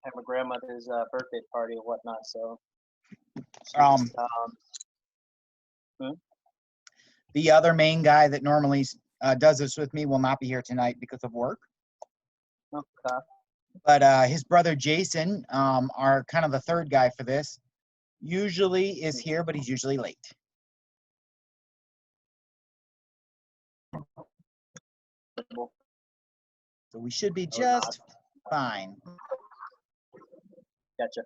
at my grandmother's birthday party and whatnot. So Um, the other main guy that normally does this with me will not be here tonight because of work. okay. But his brother Jason, our kind of the third guy for this, usually is here, but he's usually late. So we should be just fine. Gotcha.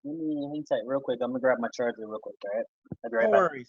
Let me hang tight real quick. I'm gonna grab my charger real quick. All right. I'll be right No back. worries.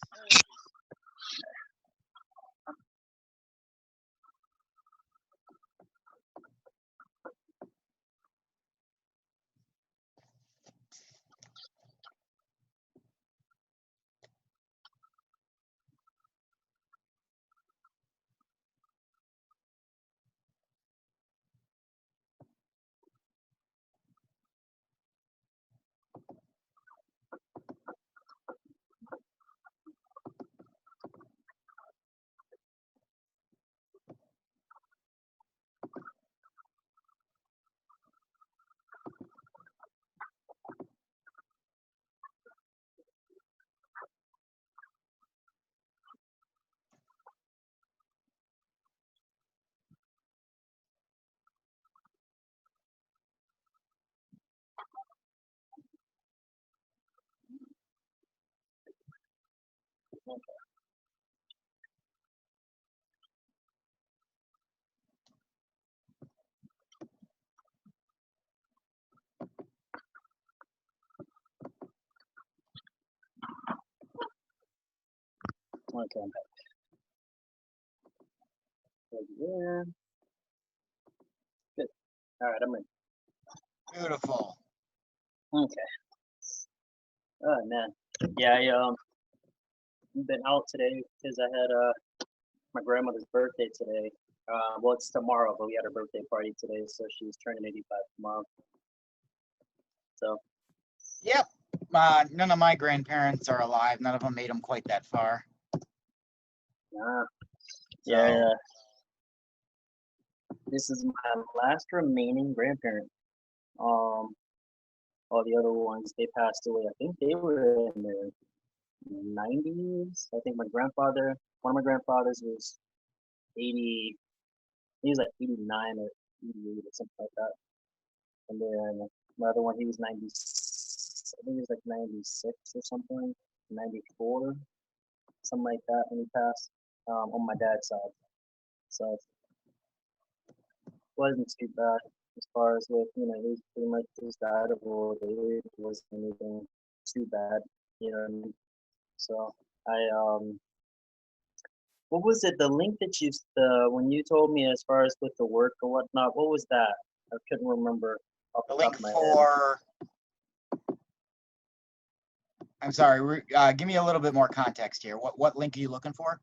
Okay, I'm back. Yeah. Good. All right, I'm in. Beautiful. Okay. Oh man. Yeah, been out today because I had my grandmother's birthday today. Well, it's tomorrow, but we had her birthday party today, so she's turning 85 tomorrow. So. Yep. None of my grandparents are alive. None of them made them quite that far. Yeah. This is my last remaining grandparent. All the other ones, they passed away. I think they were in their 90s. I think one of my grandfathers was 80. He was like 89 or 88 or something like that. And then my other one, he was 90. I think he was like 96 or something, 94, something like that when he passed. On my dad's side. So it wasn't too bad as far as with, he was pretty much just died of old age. It wasn't anything too bad, you know what I mean? So what was it? The link that when you told me as far as with the work or whatnot, what was that? I couldn't remember off The the top link of my for. I'm sorry. Give me a little bit more context here. What link are you looking for?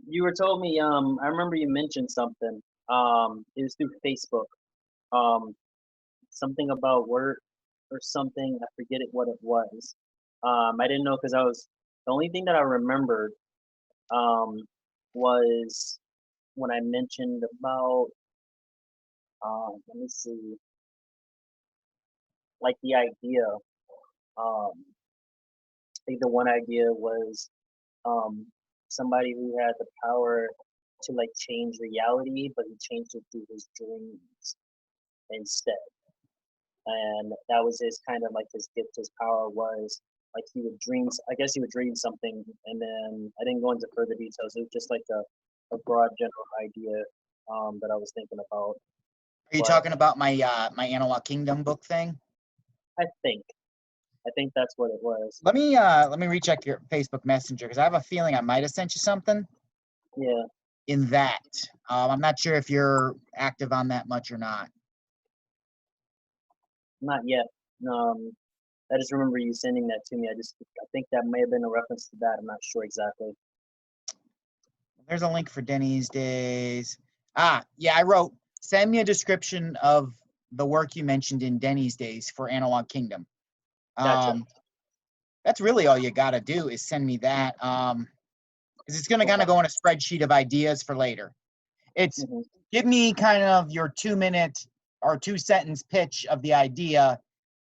You were told me. I remember you mentioned something. It was through Facebook. Something about work or something. I forget what it was. I didn't know because the only thing that I remembered was when I mentioned about let me see, like the idea. I think the one idea was somebody who had the power to like change reality, but he changed it through his dreams instead. And that was his kind of like his gift, his power was like he would dream. I guess he would dream something, and then I didn't go into further details. It was just like a broad general idea that I was thinking about. Are you talking about my my Analog Kingdom book thing? I think that's what it was. Let me recheck your Facebook Messenger because I have a feeling I might have sent you something. Yeah. In that, I'm not sure if you're active on that much or not. Not yet. I just remember you sending that to me. I think that may have been a reference to that. I'm not sure exactly. There's a link for Denny's Days. Yeah, I wrote, send me a description of the work you mentioned in Denny's Days for Analog Kingdom. Gotcha. That's really all you got to do is send me that. Because it's going to kind of go in a spreadsheet of ideas for later. It's give me kind of your 2-minute or 2-sentence pitch of the idea,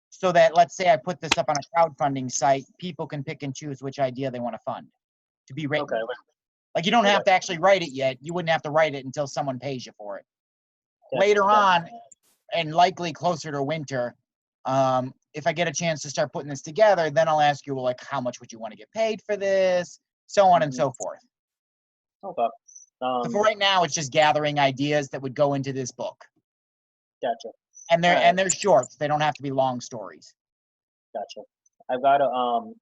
so that, let's say I put this up on a crowdfunding site, people can pick and choose which idea they want to fund to be written. Okay. Like, you don't have to actually write it yet. You wouldn't have to write it until someone pays you for it. Later on, and likely closer to winter, if I get a chance to start putting this together, then I'll ask you, well, like, how much would you want to get paid for this, so on and so forth. Okay. So for right now, it's just gathering ideas that would go into this book. Gotcha. And they're shorts. They don't have to be long stories. Gotcha. I've got to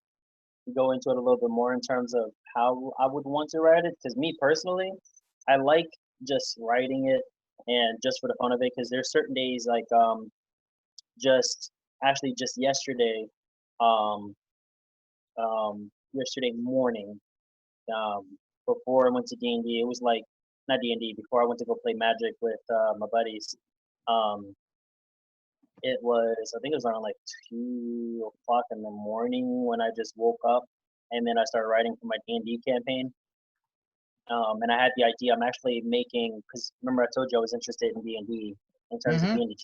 go into it a little bit more in terms of how I would want to write it. Because me personally, I like just writing it and just for the fun of it. Because there's certain days like just yesterday, yesterday morning, before I went to D&D, it was like not D&D. Before I went to go play Magic with my buddies, it was, I think it was around like 2 o'clock in the morning when I just woke up, and then I started writing for my D&D campaign. And I had the idea. I'm actually making, because remember I told you I was interested in D&D in terms of D&D.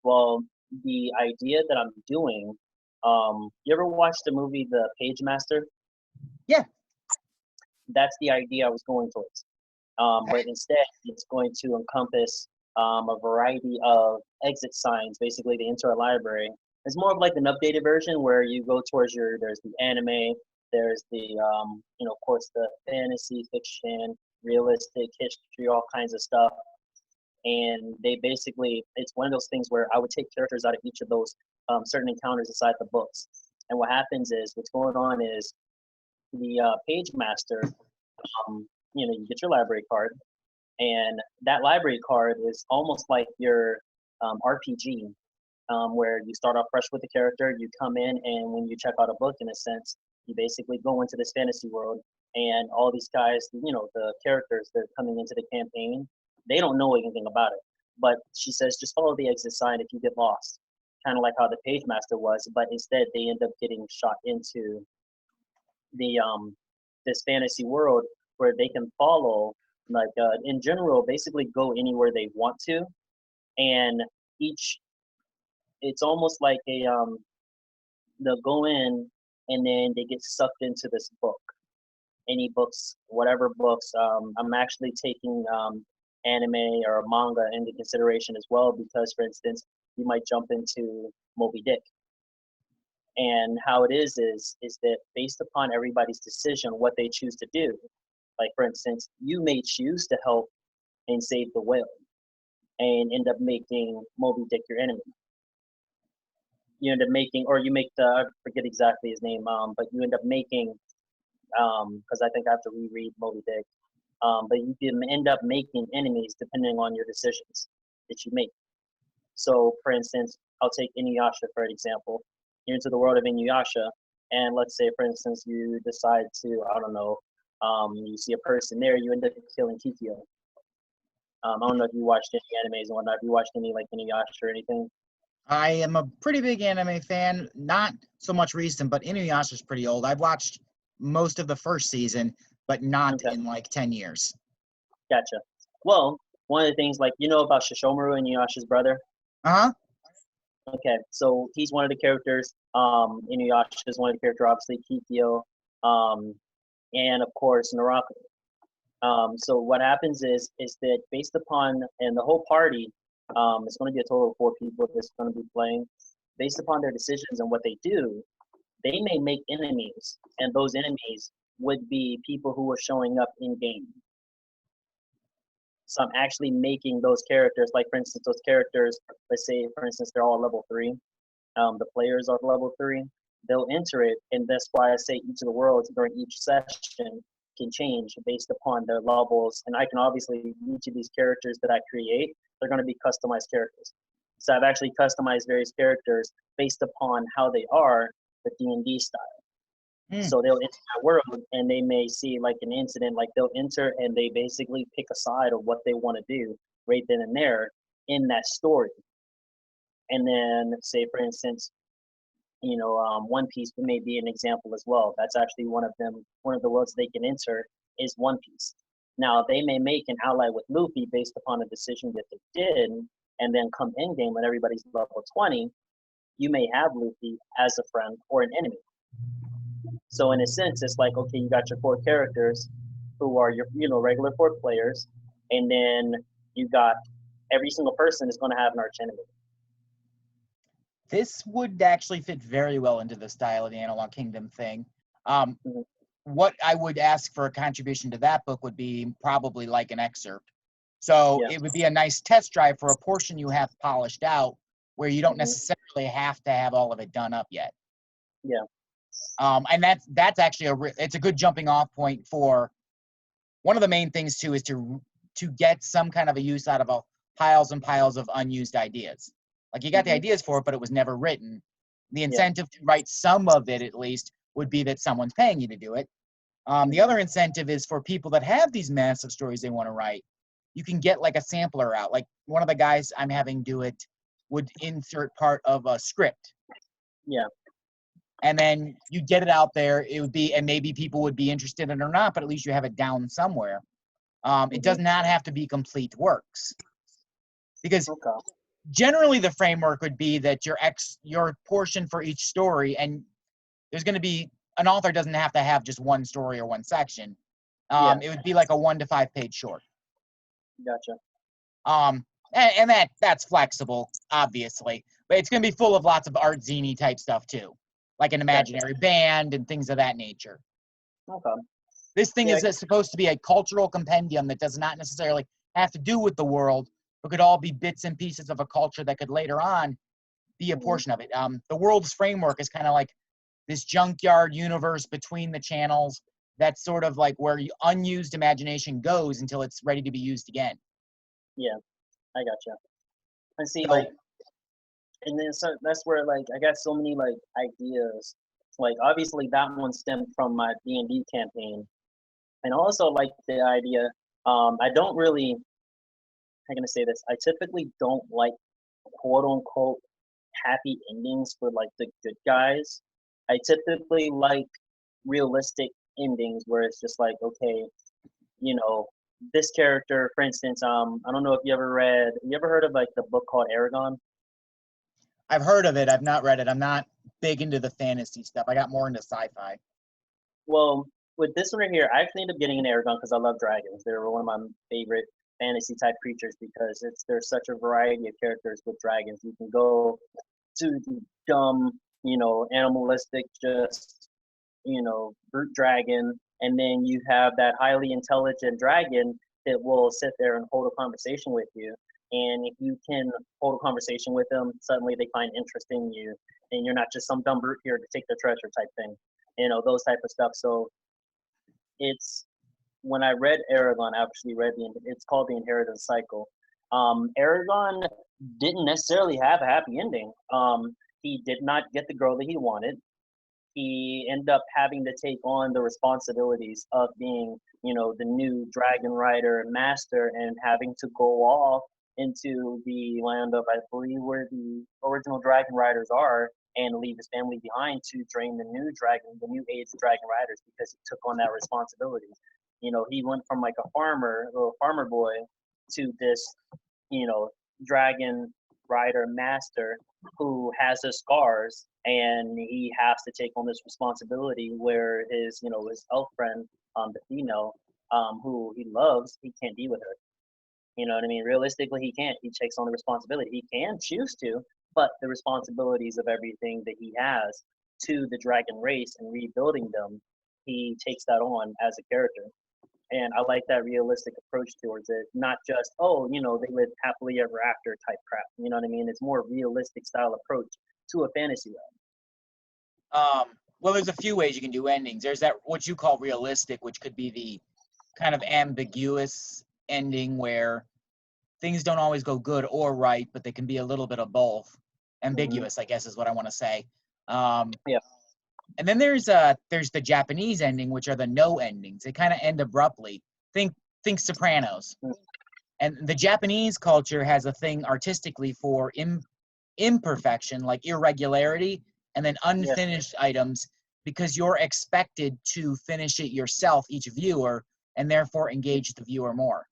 Well, the idea that I'm doing, you ever watched the movie The Page Master? Yeah. That's the idea I was going towards. But instead, it's going to encompass a variety of exit signs, basically the entire library. It's more of like an updated version where you go towards there's the anime, there's the, of course, the fantasy, fiction, realistic, history, all kinds of stuff. And they basically, it's one of those things where I would take characters out of each of those certain encounters inside the books. And what happens is, what's going on is the Page Master, you get your library card, and that library card is almost like your RPG, where you start off fresh with the character, you come in, and when you check out a book, in a sense, you basically go into this fantasy world, and all these guys, the characters that are coming into the campaign, they don't know anything about it. But she says, just follow the exit sign if you get lost, kind of like how the Page Master was, but instead they end up getting shot into the this fantasy world where they can follow, like in general, basically go anywhere they want to, and it's almost like they'll go in and then they get sucked into this book, any books, whatever books. I'm actually taking anime or manga into consideration as well, because for instance, you might jump into Moby Dick. And how it is that based upon everybody's decision, what they choose to do. Like for instance, you may choose to help and save the whale, and end up making Moby Dick your enemy. You end up making, or you make I forget exactly his name, but you end up making, because I think I have to reread Moby Dick. But you can end up making enemies depending on your decisions that you make. So, for instance, I'll take Inuyasha for an example. You're into the world of Inuyasha, and let's say, for instance, you decide to, I don't know, you see a person there, you end up killing Kikyo. I don't know if you watched any animes and whatnot. Have you watched any like Inuyasha or anything? I am a pretty big anime fan, not so much recent, but Inuyasha's pretty old. I've watched most of the first season, but not in like 10 years. Gotcha. Well, one of the things, like, about Shishomaru, Inuyasha's brother? Uh-huh. Okay, so he's one of the characters. Inuyasha is one of the characters, obviously, Kikyo, and of course, Naraku. So what happens is that based upon, and the whole party, it's going to be a total of 4 people that's going to be playing. Based upon their decisions and what they do, they may make enemies, and those enemies would be people who are showing up in game. So I'm actually making those characters, like for instance, those characters, let's say for instance, they're all level 3. The players are level 3. They'll enter it, and that's why I say each of the worlds during each session can change based upon their levels. And I can obviously, each of these characters that I create, they're going to be customized characters. So I've actually customized various characters based upon how they are, the D&D style. So they'll enter that world, and they may see like an incident, like they'll enter and they basically pick a side of what they want to do right then and there in that story. And then say, for instance, One Piece may be an example as well. That's actually one of them. One of the worlds they can enter is One Piece. Now, they may make an ally with Luffy based upon a decision that they did, And then come in game when everybody's level 20, you may have Luffy as a friend or an enemy. So in a sense, it's like, okay, you got your 4 characters who are your, regular 4 players, and then you got every single person is going to have an arch enemy. This would actually fit very well into the style of the Analog Kingdom thing. Mhm. What I would ask for a contribution to that book would be probably like an excerpt. So Yeah. it would be a nice test drive for a portion you have polished out where you don't Mhm. necessarily have to have all of it done up yet. Yeah. And that's actually it's a good jumping off point for one of the main things too, is to get some kind of a use out of piles and piles of unused ideas. Like you got the Mhm. ideas for it, but it was never written. The Yeah. incentive to write some of it at least would be that someone's paying you to do it. The other incentive is for people that have these massive stories they want to write. You can get like a sampler out. Like one of the guys I'm having do it would insert part of a script. Yeah. And then you get it out there. It would be, and maybe people would be interested in it or not, but at least you have it down somewhere. It does not have to be complete works, because Okay. generally the framework would be that your portion for each story, and there's going to be an author doesn't have to have just one story or one section. Yeah. It would be like a 1 to 5 page short. Gotcha. And that's flexible, obviously, but it's going to be full of lots of art zine type stuff too, like an imaginary band and things of that nature. Okay. This thing Yeah, is supposed to be a cultural compendium that does not necessarily have to do with the world, but could all be bits and pieces of a culture that could later on be a portion of it. The world's framework is kind of like this junkyard universe between the channels. That's sort of like where unused imagination goes until it's ready to be used again. Yeah, I gotcha. And see, So, and then so that's where I got so many ideas. Obviously that one stemmed from my D&D campaign, and also the idea. I don't really. How can I say this? I typically don't like quote unquote happy endings for the good guys. I typically like realistic endings where it's just okay, you know, this character, for instance, I don't know if you ever heard of the book called Aragon? I've heard of it. I've not read it. I'm not big into the fantasy stuff. I got more into sci-fi. Well, with this one right here, I actually ended up getting an Aragon because I love dragons. They're one of my favorite fantasy type creatures because there's such a variety of characters with dragons. You can go to the dumb, animalistic, just brute dragon, and then you have that highly intelligent dragon that will sit there and hold a conversation with you. And if you can hold a conversation with them, suddenly they find interest in you, and you're not just some dumb brute here to take their treasure type thing, those type of stuff. So it's when I read Aragon, I actually read it's called the Inheritance Cycle. Aragon didn't necessarily have a happy ending. He did not get the girl that he wanted. He ended up having to take on the responsibilities of being, the new dragon rider master, and having to go off into the land of, I believe, where the original dragon riders are, and leave his family behind to train the new age dragon riders, because he took on that responsibility. He went from a little farmer boy, to this, dragon rider master who has his scars, and he has to take on this responsibility where his elf friend, the female, who he loves, he can't be with her. You know what I mean? Realistically, he can't. He takes on the responsibility. He can choose to, but the responsibilities of everything that he has to the dragon race and rebuilding them, he takes that on as a character. And I like that realistic approach towards it. Not just, they live happily ever after type crap. You know what I mean? It's more realistic style approach to a fantasy realm. Well, there's a few ways you can do endings. There's that what you call realistic, which could be the kind of ambiguous ending where things don't always go good or right, but they can be a little bit of both. Ambiguous, I guess, is what I want to say. Yeah. And then there's the Japanese ending, which are the no endings. They kind of end abruptly. Think Sopranos. And the Japanese culture has a thing artistically for imperfection, like irregularity, and then unfinished items, because you're expected to finish it yourself, each viewer, and therefore engage the viewer more.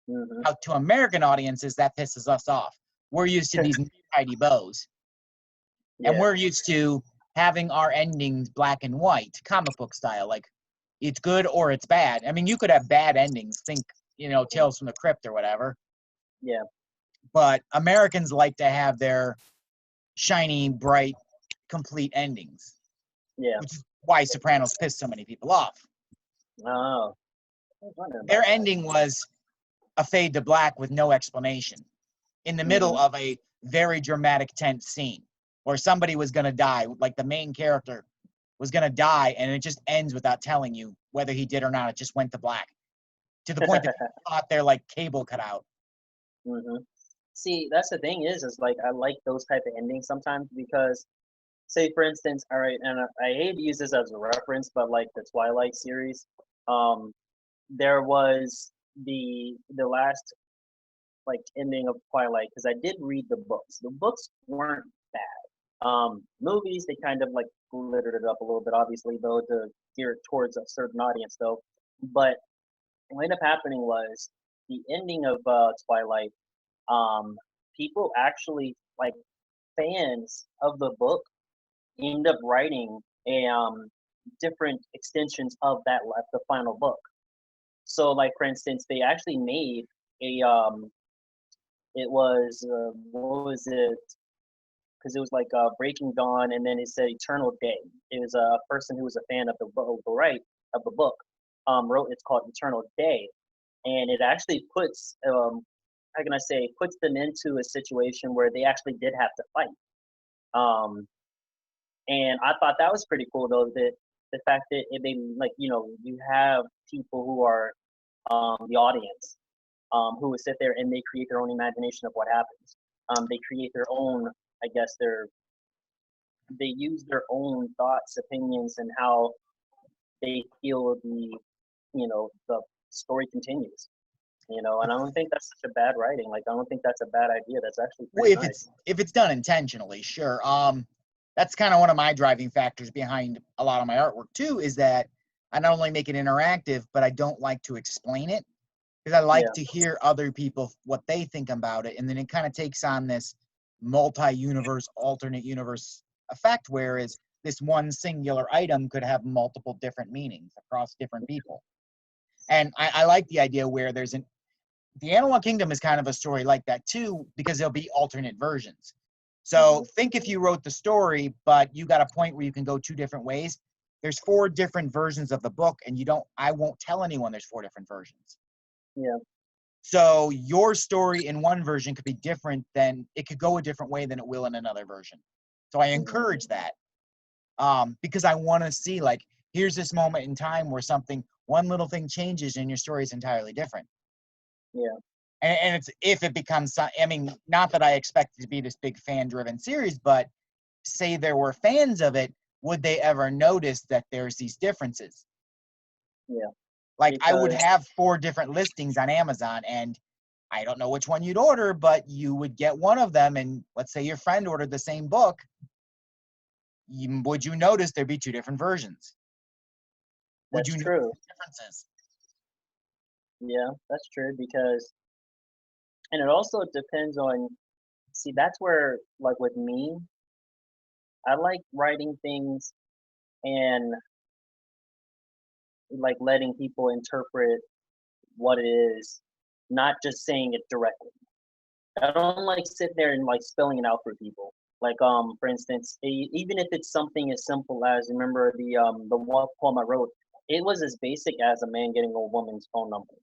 Now, to American audiences, that pisses us off. we're used to these tidy bows. And we're used to having our endings black and white, comic book style. Like, it's good or it's bad. I mean, you could have bad endings. Think, Tales from the Crypt or whatever. Yeah. But Americans like to have their shiny, bright, complete endings. Yeah. Which is why Sopranos pissed so many people off. Oh. Their ending was a fade to black with no explanation in the middle of a very dramatic, tense scene where somebody was going to die, like the main character was going to die, and it just ends without telling you whether he did or not. It just went to black to the point that you thought their like cable cut out. See, that's the thing is like I like those type of endings sometimes because, say for instance, all right, and I hate to use this as a reference, but like the Twilight series, there was the last like ending of Twilight because I did read the books. The books weren't bad. Movies they kind of like glittered it up a little bit, obviously though, to gear it towards a certain audience though. But what ended up happening was the ending of Twilight. People actually like fans of the book end up writing a different extensions of that the final book. So like for instance, they actually made a it was what was it? Because it was like Breaking Dawn, and then it said Eternal Day. It was a person who was a fan of the book, of the book, wrote. It's called Eternal Day, and it actually puts how can I say puts them into a situation where they actually did have to fight. And I thought that was pretty cool though, that the fact that they like you have people who are the audience who would sit there and they create their own imagination of what happens. They create their own, I guess they use their own thoughts, opinions, and how they feel the story continues. And I don't think that's such a bad writing. Like I don't think that's a bad idea. That's actually pretty nice. If it's done intentionally, sure. That's kind of one of my driving factors behind a lot of my artwork too, is that I not only make it interactive, but I don't like to explain it because I like to hear other people what they think about it, and then it kind of takes on this multi-universe, alternate universe effect, whereas this one singular item could have multiple different meanings across different people. And I like the idea where the Analog Kingdom is kind of a story like that too, because there'll be alternate versions. So think if you wrote the story, but you got a point where you can go two different ways. There's 4 different versions of the book, and I won't tell anyone there's 4 different versions. Yeah. So your story in one version could be different than it could go a different way than it will in another version. So I encourage that because I want to see like, here's this moment in time where one little thing changes and your story is entirely different. Yeah. And it's if it becomes, I mean, not that I expect it to be this big fan-driven series, but say there were fans of it, would they ever notice that there's these differences? Yeah. Like I would have 4 different listings on Amazon, and I don't know which one you'd order, but you would get one of them, and let's say your friend ordered the same book. Would you notice there'd be 2 different versions? That's would you true. notice the differences? Yeah, that's true and it also depends on, see, that's where, like with me, I like writing things and like letting people interpret what it is, not just saying it directly. I don't like sitting there and like spelling it out for people. Like for instance, even if it's something as simple as, remember the one poem I wrote, it was as basic as a man getting a woman's phone number.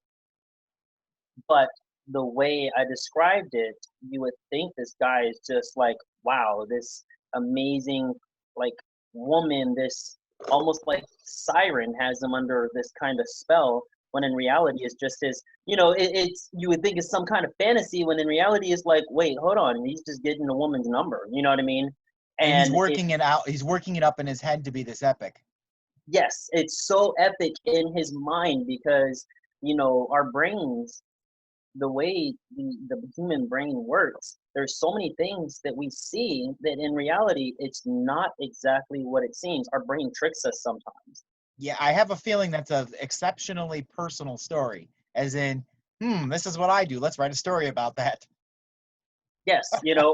But the way I described it, you would think this guy is just like, wow, this amazing like woman, this almost like siren has him under this kind of spell. When in reality, it's just his, it's you would think it's some kind of fantasy. When in reality, it's like, wait, hold on, he's just getting a woman's number. You know what I mean? And he's working it out. He's working it up in his head to be this epic. Yes, it's so epic in his mind because our brains, the way the human brain works, there's so many things that we see that in reality it's not exactly what it seems. Our brain tricks us sometimes. Yeah, I have a feeling that's an exceptionally personal story, as in, this is what I do, let's write a story about that. Yes,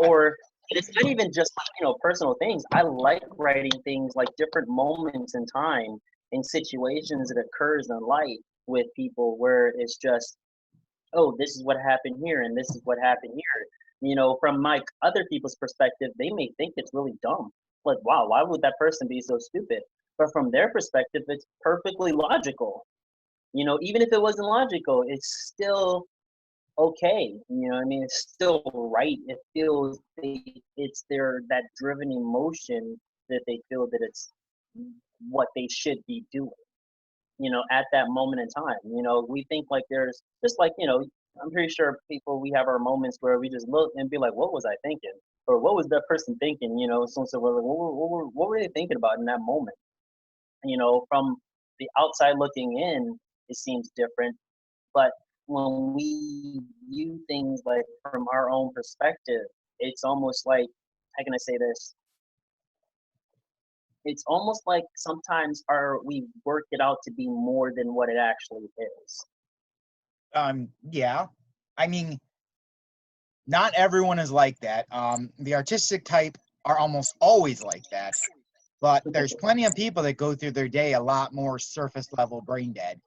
or it's not even just like, personal things. I like writing things like different moments in time and situations that occurs in life with people where it's just, oh, this is what happened here and this is what happened here. From my other people's perspective, they may think it's really dumb. Like, wow, why would that person be so stupid? But from their perspective, it's perfectly logical. Even if it wasn't logical, it's still okay. What I mean? It's still right. It feels it's their that driven emotion that they feel that it's what they should be doing. At that moment in time. We think like there's just like, I'm pretty sure people, we have our moments where we just look and be like, what was I thinking? Or what was that person thinking? So we're like, what were they thinking about in that moment? From the outside looking in, it seems different. But when we view things like from our own perspective, it's almost like, how can I say this? It's almost like sometimes we work it out to be more than what it actually is. Yeah. I mean, not everyone is like that. The artistic type are almost always like that, but there's plenty of people that go through their day a lot more surface level brain dead.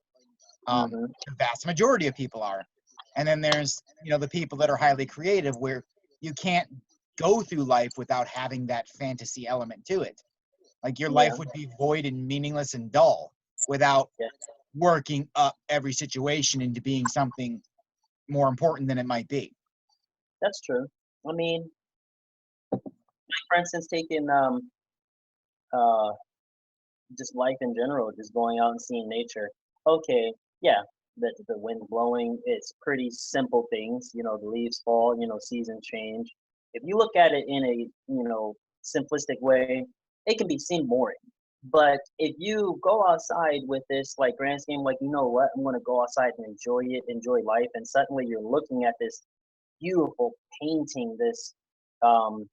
Mm-hmm. The vast majority of people are. And then there's, the people that are highly creative where you can't go through life without having that fantasy element to it. Like your Yeah, life would be void and meaningless and dull without yeah, working up every situation into being something more important than it might be. that's true. I mean, for instance, taking uh just life in general, just going out and seeing nature. Okay, yeah, the wind blowing, it's pretty simple things. The leaves fall, seasons change. If you look at it in a, simplistic way, it can be seen boring. But if you go outside with this like grand scheme, like, what, I'm gonna go outside and enjoy it, enjoy life, and suddenly you're looking at this beautiful painting, um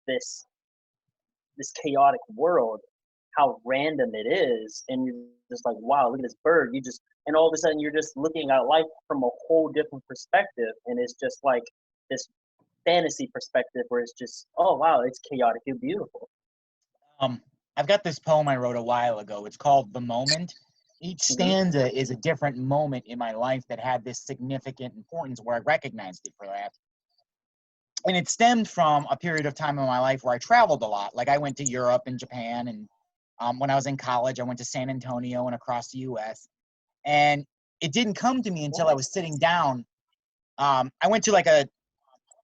this this chaotic world, how random it is, and you're just like, wow, look at this bird. And all of a sudden you're just looking at life from a whole different perspective, and it's just like this fantasy perspective where it's just, oh wow, it's chaotic and beautiful. I've got this poem I wrote a while ago. It's called The Moment. Each Hmm. stanza is a different moment in my life that had this significant importance where I recognized it for that. And it stemmed from a period of time in my life where I traveled a lot. Like I went to Europe and Japan, and when I was in college, I went to San Antonio and across the U.S. And it didn't come to me until I was sitting down. I went to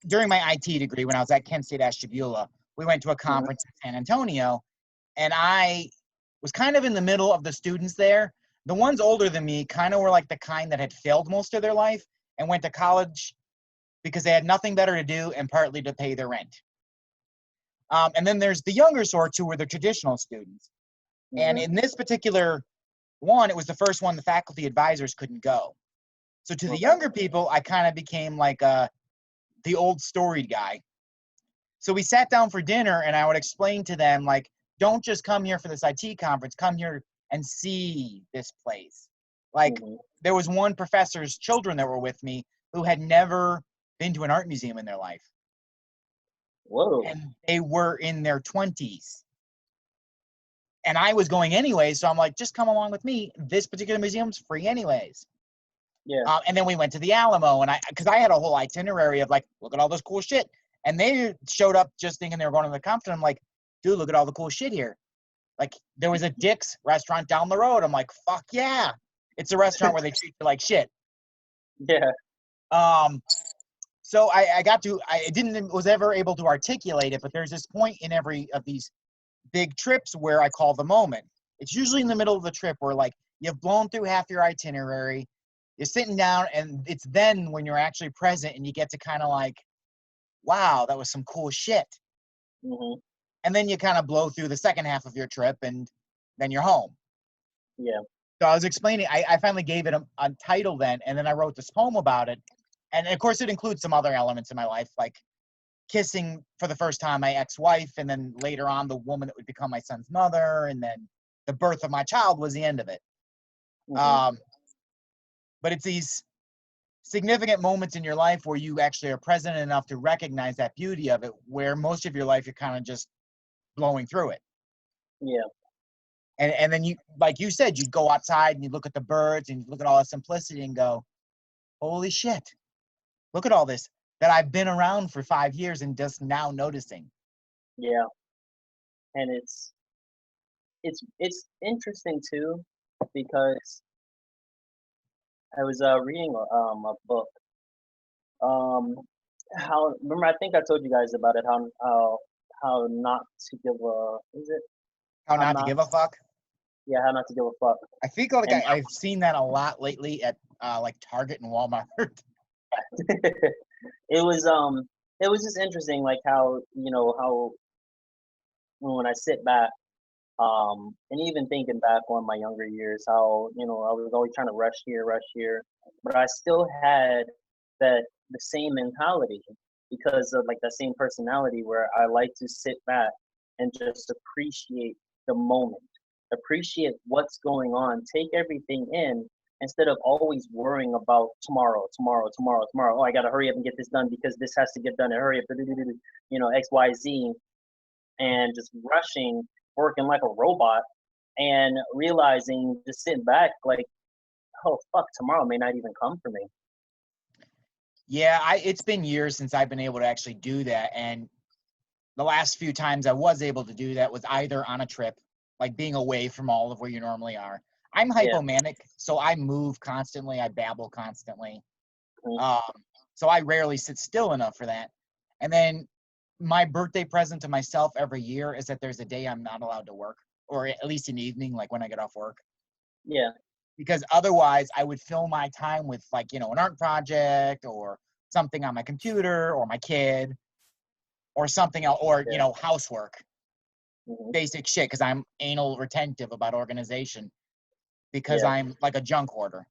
during my IT degree when I was at Kent State Ashtabula, we went to a Hmm. conference in San Antonio, and I was kind of in the middle of the students there. The ones older than me kind of were like the kind that had failed most of their life and went to college because they had nothing better to do and partly to pay their rent. And then there's the younger sorts who were the traditional students. And Hmm. in this particular one, it was the first one the faculty advisors couldn't go. So to the Okay. younger people, I kind of became like the old storied guy. So we sat down for dinner, and I would explain to them, like, don't just come here for this IT conference, come here and see this place. Like, Hmm. there was one professor's children that were with me who had never been to an art museum in their life. Whoa. And they were in their 20s. And I was going anyways, so I'm like, just come along with me. This particular museum's free anyways. Yeah. And then we went to the Alamo, and because I had a whole itinerary of like, look at all this cool shit. And they showed up just thinking they were going to the conference. I'm like, dude, look at all the cool shit here. Like, there was a Dick's restaurant down the road. I'm like, fuck yeah. It's a restaurant where they treat you like shit. Yeah. So I didn't was ever able to articulate it, but there's this point in every of these big trips where I call the moment. It's usually in the middle of the trip where like you've blown through half your itinerary, you're sitting down, and it's then when you're actually present and you get to kind of like, wow, that was some cool shit. Hmm. And then you kind of blow through the second half of your trip, and then you're home. Yeah. So I was explaining, I finally gave it a title then, and then I wrote this poem about it. And of course, it includes some other elements in my life, like kissing for the first time my ex-wife, and then later on the woman that would become my son's mother, and then the birth of my child was the end of it. Hmm. Um, but it's these significant moments in your life where you actually are present enough to recognize that beauty of it, where most of your life you're kind of just blowing through it. Yeah. And then you, like you said, you'd go outside and you look at the birds and you look at all the simplicity and go, holy shit, look at all this that I've been around for 5 years and just now noticing. Yeah. And it's interesting too, because I was reading a book. How, remember, I think I told you guys about it, how not to give a, is it How how not to not, give a fuck. yeah, how not to give a fuck. I think like And I've seen that a lot lately at like Target and Walmart. it was just interesting, like how, how when I sit back, and even thinking back on my younger years, how, I was always trying to rush here, but I still had the same mentality, because of like that same personality, where I like to sit back and just appreciate the moment, appreciate what's going on, take everything in, instead of always worrying about tomorrow, tomorrow, tomorrow, tomorrow. Oh, I gotta hurry up and get this done because this has to get done, and hurry up, X, Y, Z, and just rushing, working like a robot, and realizing, just sitting back, like, oh fuck, tomorrow may not even come for me. Yeah, it's been years since I've been able to actually do that. And the last few times I was able to do that was either on a trip, like being away from all of where you normally are. I'm Yeah. hypomanic, so I move constantly, I babble constantly. Mhm. So I rarely sit still enough for that. And then my birthday present to myself every year is that there's a day I'm not allowed to work, or at least in the evening, like when I get off work. Yeah. Because otherwise I would fill my time with like, an art project or something on my computer or my kid or something else, or, Yeah. housework, Hmm. basic shit, because I'm anal retentive about organization because Yeah. I'm like a junk hoarder.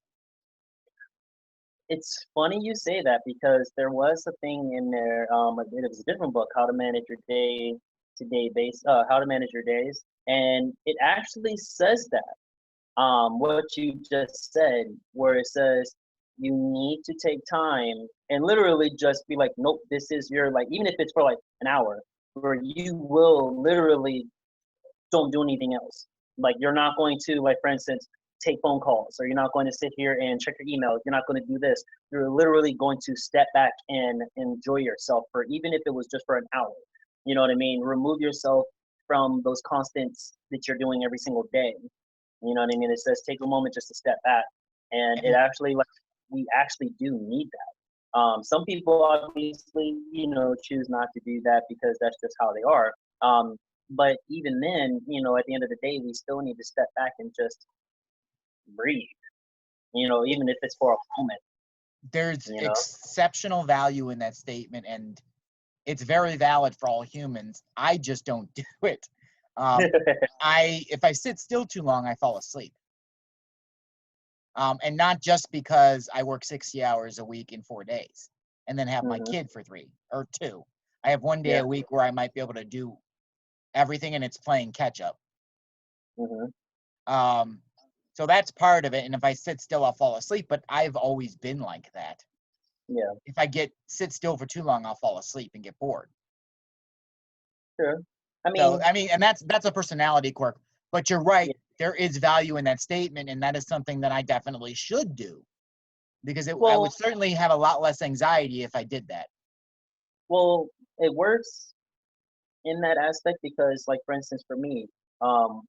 It's funny you say that, because there was a thing in there. It was a different book, How to Manage Your Day to Day Base, How to Manage Your Days, and it actually says that, what you just said, where it says you need to take time and literally just be like, nope, this is your, like, even if it's for like an hour, where you will literally don't do anything else. Like, you're not going to, like, for instance, take phone calls, or you're not going to sit here and check your emails. You're not going to do this. You're literally going to step back and enjoy yourself, for even if it was just for an hour. You know what I mean? Remove yourself from those constants that you're doing every single day. You know what I mean? It says take a moment just to step back, and it And actually, like, we actually do need that. Some people obviously, choose not to do that because that's just how they are. But even then, at the end of the day, we still need to step back and just breathe. Even if it's for a moment. there's You know. exceptional value in that statement, and it's very valid for all humans. I just don't do it. If I sit still too long, I fall asleep. And not just because I work 60 hours a week in 4 days and then have my Hmm. kid for 3 or 2. I have one day Yeah. a week where I might be able to do everything and it's playing catch up. Hmm. Um, so that's part of it. And if I sit still, I'll fall asleep. But I've always been like that. Yeah. If I sit still for too long, I'll fall asleep and get bored. Sure. I So mean, I mean, and that's a personality quirk. But you're right. yeah. There is value in that statement, and that is something that I definitely should do because I Well, would certainly have a lot less anxiety if I did that. well, it works in that aspect, because, like, for instance, for me, um,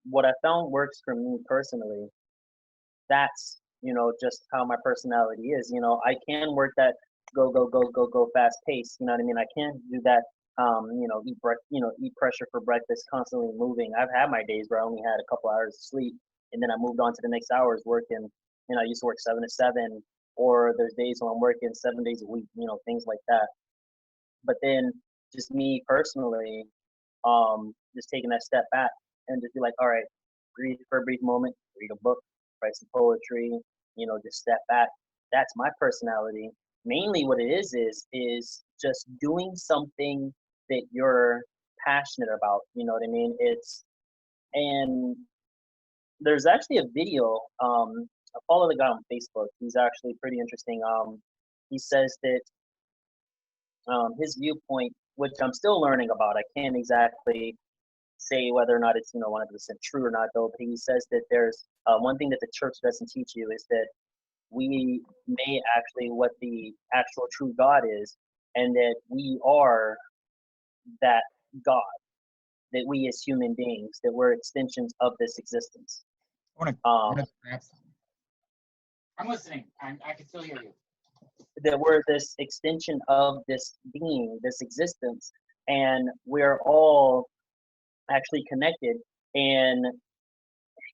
what I found works for me personally, that's, just how my personality is. I can work that go go go go go fast pace. You know what I mean? I can't do that. Eat pressure for breakfast, constantly moving. I've had my days where I only had a couple hours of sleep, and then I moved on to the next hours working. I used to work 7 to 7, or there's days when I'm working 7 days a week. Things like that. But then, just me personally, just taking that step back and just be like, all right, breathe for a brief moment, read a book, write some poetry, just step back. That's my personality. Mainly what it is just doing something that you're passionate about. You know what I mean? And there's actually a video. I follow the guy on Facebook. He's actually pretty interesting. He says that his viewpoint, which I'm still learning about, I can't exactly say whether or not it's 100% true or not, though. But he says that there's one thing that the church doesn't teach you is that we may actually what the actual true God is, and that we are that God, that we as human beings, that we're extensions of this existence. I'm listening. I can still hear you. That we're this extension of this being, this existence, and we're all actually connected. And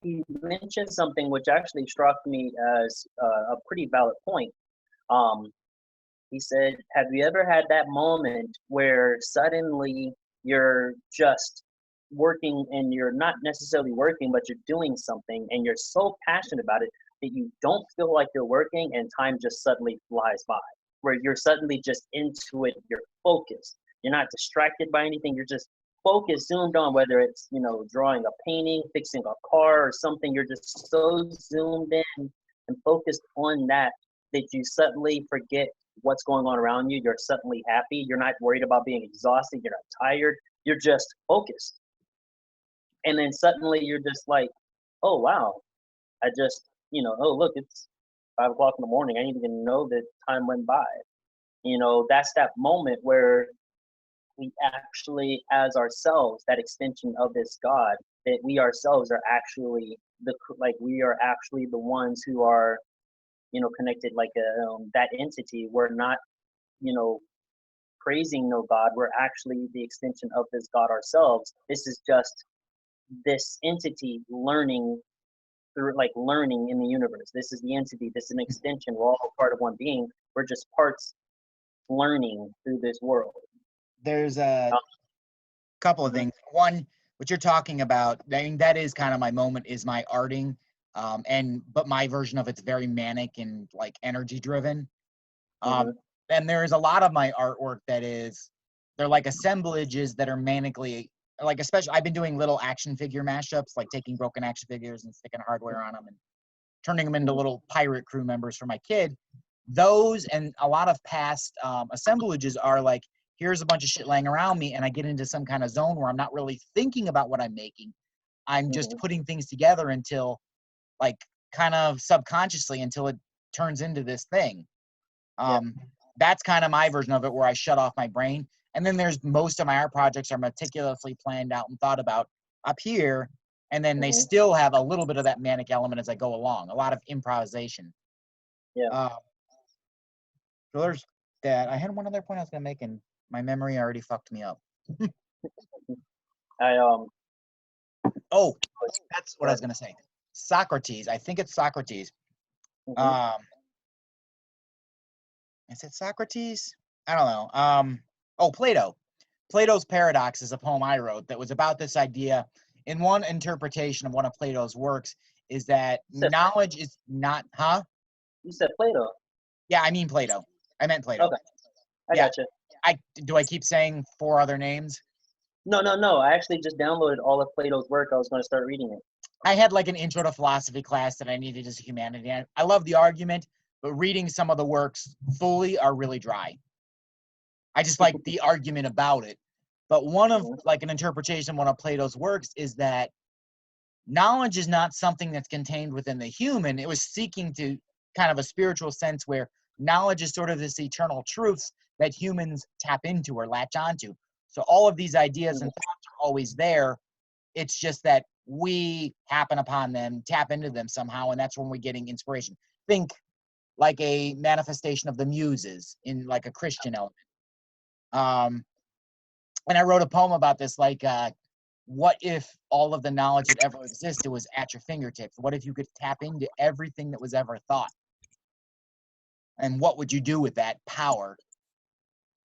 he mentioned something which actually struck me as a pretty valid point. He said, have you ever had that moment where suddenly you're just working and you're not necessarily working, but you're doing something and you're so passionate about it that you don't feel like you're working and time just suddenly flies by, where you're suddenly just into it, you're focused. You're not distracted by anything, you're just focused, zoomed on, whether it's, drawing a painting, fixing a car or something, you're just so zoomed in and focused on that you suddenly forget what's going on around you. You're suddenly happy. You're not worried about being exhausted. You're not tired. You're just focused. And then suddenly you're just like, oh, wow. I just, oh, look, it's 5 o'clock in the morning. I didn't even know that time went by. That's that moment where we actually, as ourselves, that extension of this God, that we ourselves are actually we are actually the ones who are, connected like that entity. We're not, praising no God. We're actually the extension of this God ourselves. This is just this entity learning through, learning in the universe. This is the entity. This is an extension. We're all part of one being. We're just parts learning through this world. There's a couple of things. One, what you're talking about, I mean, that is kind of my moment, is my arting. But my version of it's very manic and energy driven. And there is a lot of my artwork they're like assemblages that are manically, especially I've been doing little action figure mashups, like taking broken action figures and sticking hardware on them and turning them into little pirate crew members for my kid. Those and a lot of past assemblages are like, here's a bunch of shit laying around me, and I get into some kind of zone where I'm not really thinking about what I'm making. I'm just putting things together until kind of subconsciously until it turns into this thing. That's kind of my version of it, where I shut off my brain. And then there's most of my art projects are meticulously planned out and thought about up here. And then they still have a little bit of that manic element as I go along, a lot of improvisation. So there's that. I had one other point I was going to make, and my memory already fucked me up. Oh, that's what I was going to say. Socrates. I think it's Socrates. Is it Socrates? I don't know. Plato. Plato's Paradox is a poem I wrote that was about this idea. In one interpretation of one of Plato's works is that knowledge is not, huh? You said Plato. Yeah, I mean Plato. I meant Plato. Okay. I gotcha. Do I keep saying 4 other names? No. I actually just downloaded all of Plato's work. I was going to start reading it. I had an intro to philosophy class that I needed as a humanity. I love the argument, but reading some of the works fully are really dry. I just like the argument about it. But one of an interpretation of one of Plato's works is that knowledge is not something that's contained within the human. It was seeking to kind of a spiritual sense where knowledge is sort of this eternal truths that humans tap into or latch onto. So all of these ideas and thoughts are always there. It's just that we happen upon them, tap into them somehow, and that's when we're getting inspiration. Think like a manifestation of the muses in a Christian element. And I wrote a poem about this, what if all of the knowledge that ever existed was at your fingertips? What if you could tap into everything that was ever thought? And what would you do with that power?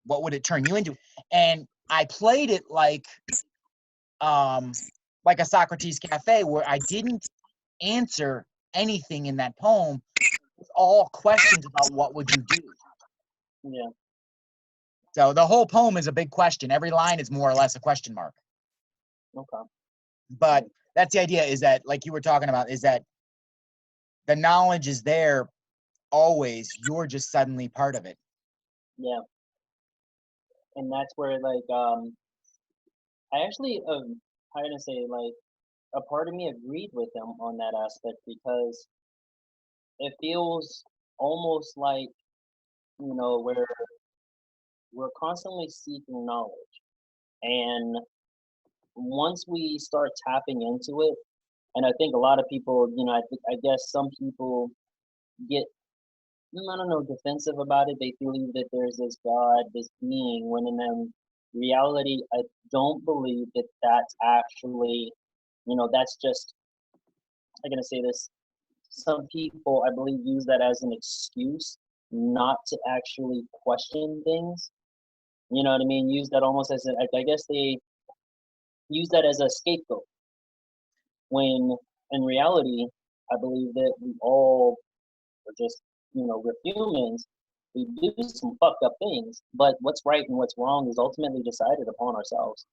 What would it turn you into? And I played it like a Socrates Cafe, where I didn't answer anything in that poem. It's all questions about what would you do? Yeah. So the whole poem is a big question. Every line is more or less a question mark. Okay. But that's the idea, is that, like you were talking about, is that the knowledge is there always. You're just suddenly part of it. Yeah. And that's where, like, I actually, how can I say, like, a part of me agreed with him on that aspect because it feels almost like, we're constantly seeking knowledge. And once we start tapping into it, and I think a lot of people, I guess some people get, I don't know, defensive about it. They believe that there's this God, this being, when in reality, I don't believe that that's actually, that's just, I'm going to say this, some people, I believe, use that as an excuse not to actually question things. You know what I mean? Use that almost as I guess they use that as a scapegoat. When in reality, I believe that we all are just, we're humans. We do some fucked up things, but what's right and what's wrong is ultimately decided upon ourselves.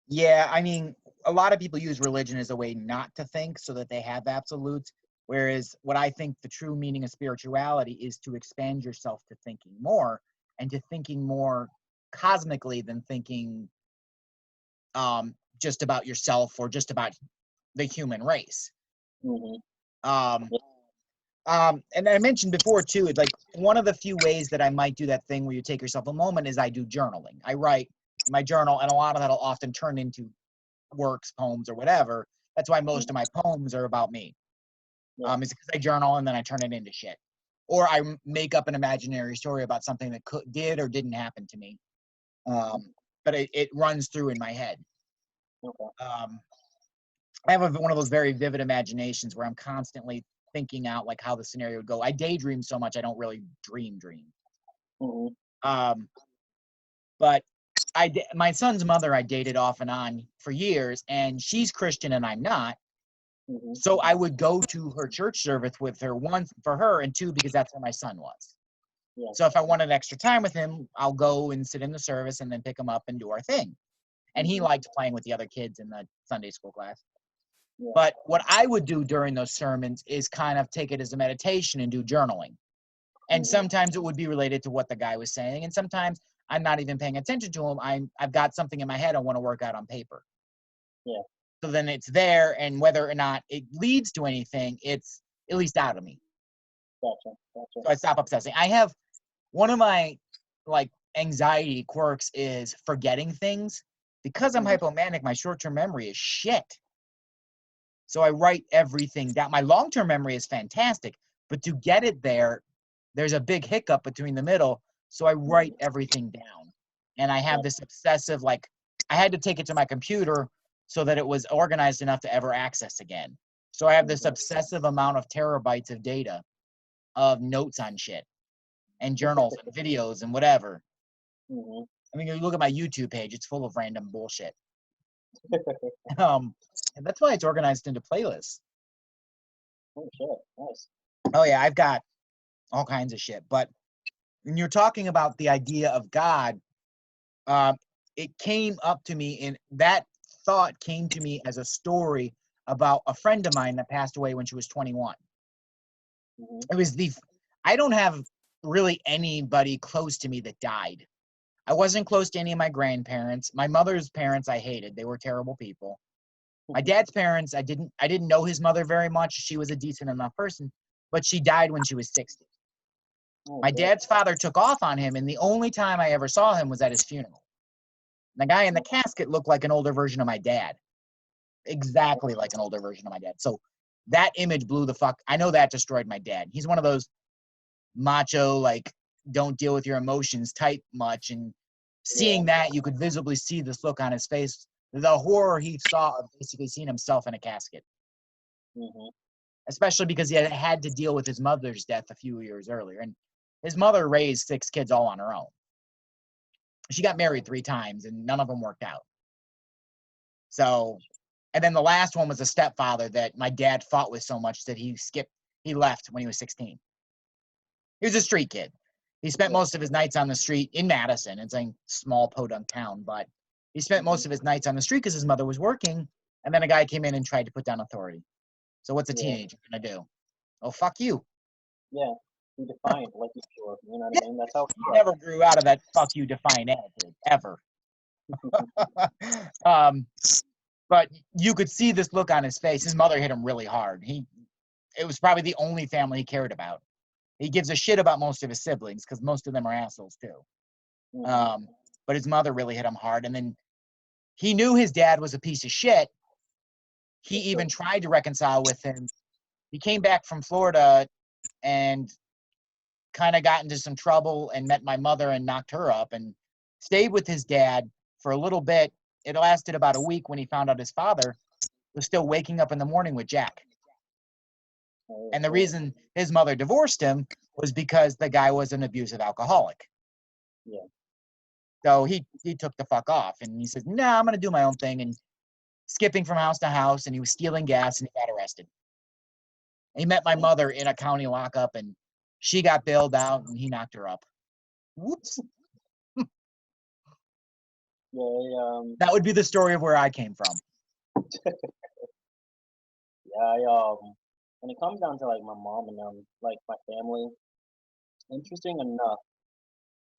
Yeah, I mean, a lot of people use religion as a way not to think so that they have absolutes. Whereas what I think the true meaning of spirituality is to expand yourself to thinking more and to thinking more cosmically than thinking just about yourself or just about the human race. Mm-hmm. And I mentioned before too, like one of the few ways that I might do that thing where you take yourself a moment is I do journaling. I write in my journal, and a lot of that'll often turn into works, poems, or whatever. That's why most of my poems are about me. Yeah. Is because I journal and then I turn it into shit, or I make up an imaginary story about something that did or didn't happen to me. But it runs through in my head. Okay. I have one of those very vivid imaginations where I'm constantly thinking out like how the scenario would go. I daydream so much I don't really dream. Mm-hmm. But my son's mother I dated off and on for years, and she's Christian and I'm not. Mm-hmm. So I would go to her church service with her, one for her, and two because that's where my son was. Yeah. So if I wanted extra time with him, I'll go and sit in the service and then pick him up and do our thing. And he liked playing with the other kids in the Sunday school class. Yeah. But what I would do during those sermons is kind of take it as a meditation and do journaling. And sometimes it would be related to what the guy was saying. And sometimes I'm not even paying attention to him. I've got something in my head I want to work out on paper. Yeah. So then it's there, and whether or not it leads to anything, it's at least out of me. Gotcha. So I stop obsessing. I have one of my like anxiety quirks is forgetting things. Because I'm hypomanic, my short-term memory is shit. So I write everything down. My long-term memory is fantastic, but to get it there, there's a big hiccup between the middle. So I write everything down. And I have this obsessive, like, I had to take it to my computer so that it was organized enough to ever access again. So I have this obsessive amount of terabytes of data of notes on shit and journals and videos and whatever. Mm-hmm. I mean, you look at my YouTube page, it's full of random bullshit. And that's why it's organized into playlists. Oh shit, nice. Oh yeah, I've got all kinds of shit. But when you're talking about the idea of God, it came up to me, and that thought came to me as a story about a friend of mine that passed away when she was 21. Mm-hmm. It was I don't have really anybody close to me that died. I wasn't close to any of my grandparents. My mother's parents I hated. They were terrible people. My dad's parents, I didn't know his mother very much. She was a decent enough person, but she died when she was 60. Oh, My shit. dad's father took off on him, and the only time I ever saw him was at his funeral. The guy in the casket looked like an older version of my dad. Exactly like an older version of my dad. So that image blew the fuck. I know that destroyed my dad. He's one of those macho, like, don't deal with your emotions type much. And seeing that, you could visibly see this look on his face, the horror he saw of basically seeing himself in a casket. Mm-hmm. Especially because he had to deal with his mother's death a few years earlier. And his mother raised 6 kids all on her own. She got married 3 times, and none of them worked out. So, and then the last one was a stepfather that my dad fought with so much that he left when he was 16. He was a street kid. He spent most of his nights on the street in Madison. It's a small podunk town, but he spent most of his nights on the street because his mother was working, and then a guy came in and tried to put down authority. So what's a teenager going to do? Oh, fuck you. Yeah, be defiant like you should. You know what Yeah. I mean? That's how. You never grew out of that fuck you defiant attitude, ever. But you could see this look on his face. His mother hit him really hard. It was probably the only family he cared about. He gives a shit about most of his siblings because most of them are assholes too. Mm-hmm. But his mother really hit him hard. And then he knew his dad was a piece of shit. He even tried to reconcile with him. He came back from Florida and kind of got into some trouble and met my mother and knocked her up and stayed with his dad for a little bit. It lasted about a week when he found out his father was still waking up in the morning with Jack. And the reason his mother divorced him was because the guy was an abusive alcoholic. Yeah. So he took the fuck off and he said, nah, I'm going to do my own thing, and skipping from house to house, and he was stealing gas and he got arrested. He met my mother in a county lockup and she got bailed out and he knocked her up. Whoops. Yeah. That would be the story of where I came from. Yeah. When it comes down to like my mom and like my family, interesting enough,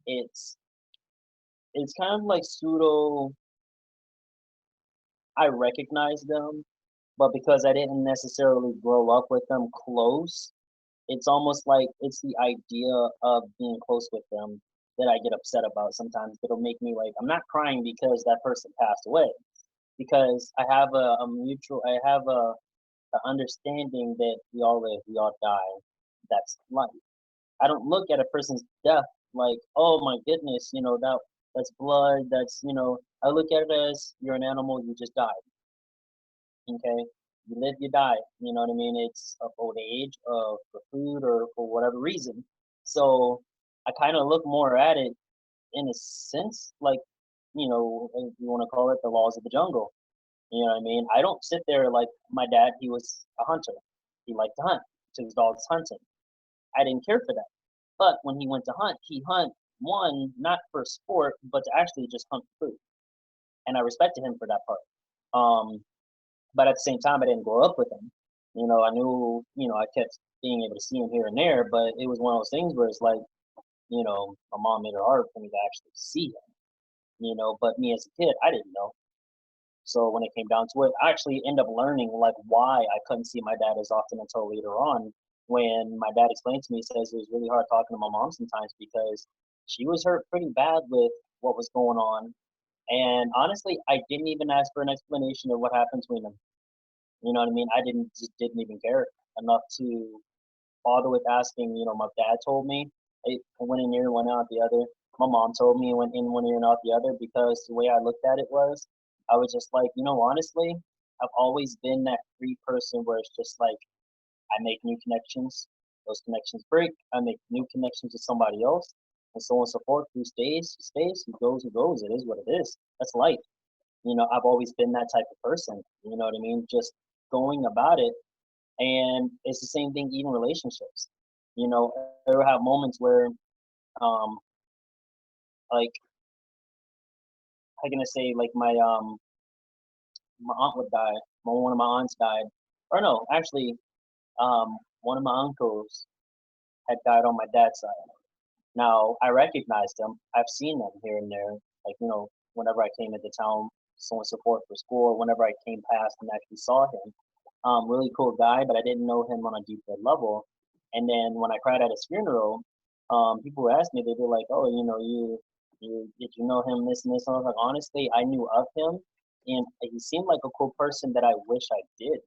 it's kind of like pseudo. I recognize them, but because I didn't necessarily grow up with them close, it's almost like it's the idea of being close with them that I get upset about sometimes. That'll make me like, I'm not crying because that person passed away, because I have I have a understanding that we all live, we all die. That's life. I don't look at a person's death like, oh my goodness, that's blood. I look at it as you're an animal, you just died. Okay, you live, you die. You know what I mean? It's of old age, for food, or for whatever reason. So I kind of look more at it in a sense, like, if you want to call it the laws of the jungle. You know what I mean? I don't sit there like my dad. He was a hunter. He liked to hunt. Took his dogs hunting. I didn't care for that. But when he went to hunt, he hunt one not for sport, but to actually just hunt food. And I respected him for that part. But at the same time, I didn't grow up with him. I knew, I kept being able to see him here and there, but it was one of those things where it's like, my mom made it hard for me to actually see him. But me as a kid, I didn't know. So when it came down to it, I actually ended up learning like why I couldn't see my dad as often until later on, when my dad explained to me. He says it was really hard talking to my mom sometimes because she was hurt pretty bad with what was going on. And honestly, I didn't even ask for an explanation of what happened between them. You know what I mean? I didn't even care enough to bother with asking. My dad told me it went in ear, went out the other. My mom told me it went in one ear and out the other, because the way I looked at it was, I was just like, honestly, I've always been that free person where it's just like, I make new connections, those connections break, I make new connections with somebody else, and so on and so forth. Who stays, who goes, it is what it is. That's life. I've always been that type of person. You know what I mean? Just going about it. And it's the same thing, even relationships. I will have moments where, like, how can I say, like, my aunt would die. One of my aunts died. Or no, actually, one of my uncles had died on my dad's side. Now, I recognized them. I've seen them here and there. Like, whenever I came into town, so on and so forth for school, or whenever I came past and actually saw him. Really cool guy, but I didn't know him on a deeper level. And then when I cried at his funeral, people would ask me, they'd be like, "Oh, you did you know him, this and this?" And I was like, honestly, I knew of him, and he seemed like a cool person that I wish I did.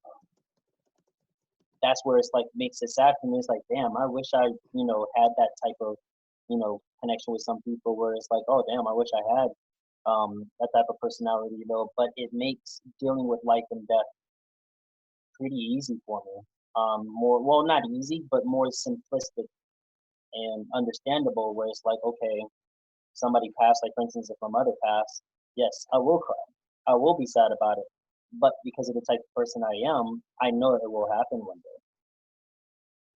That's where it's like makes it sad for me. It's like, damn, I wish I, had that type of, connection with some people where it's like, oh, damn, I wish I had that type of personality, But it makes dealing with life and death pretty easy for me. More, well, not easy, but more simplistic and understandable. Where it's like, okay, somebody passed. Like, for instance, if my mother passed, yes, I will cry. I will be sad about it. But because of the type of person I am, I know it will happen one day.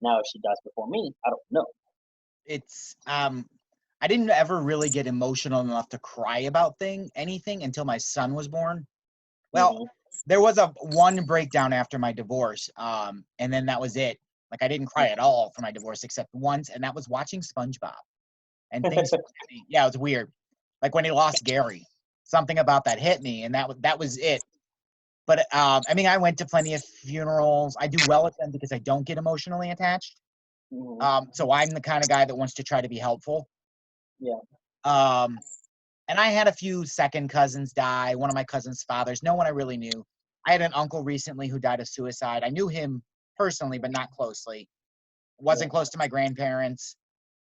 Now, if she dies before me, I don't know. It's I didn't ever really get emotional enough to cry about anything until my son was born. Well, there was one breakdown after my divorce, and then that was it. Like I didn't cry at all for my divorce except once, and that was watching SpongeBob. And things, yeah, it was weird. Like when he lost Gary, something about that hit me, and that was it. But I mean, I went to plenty of funerals. I do well at them because I don't get emotionally attached. So I'm the kind of guy that wants to try to be helpful. Yeah. And I had a few second cousins die. One of my cousin's fathers, no one I really knew. I had an uncle recently who died of suicide. I knew him personally, but not closely. Wasn't close to my grandparents.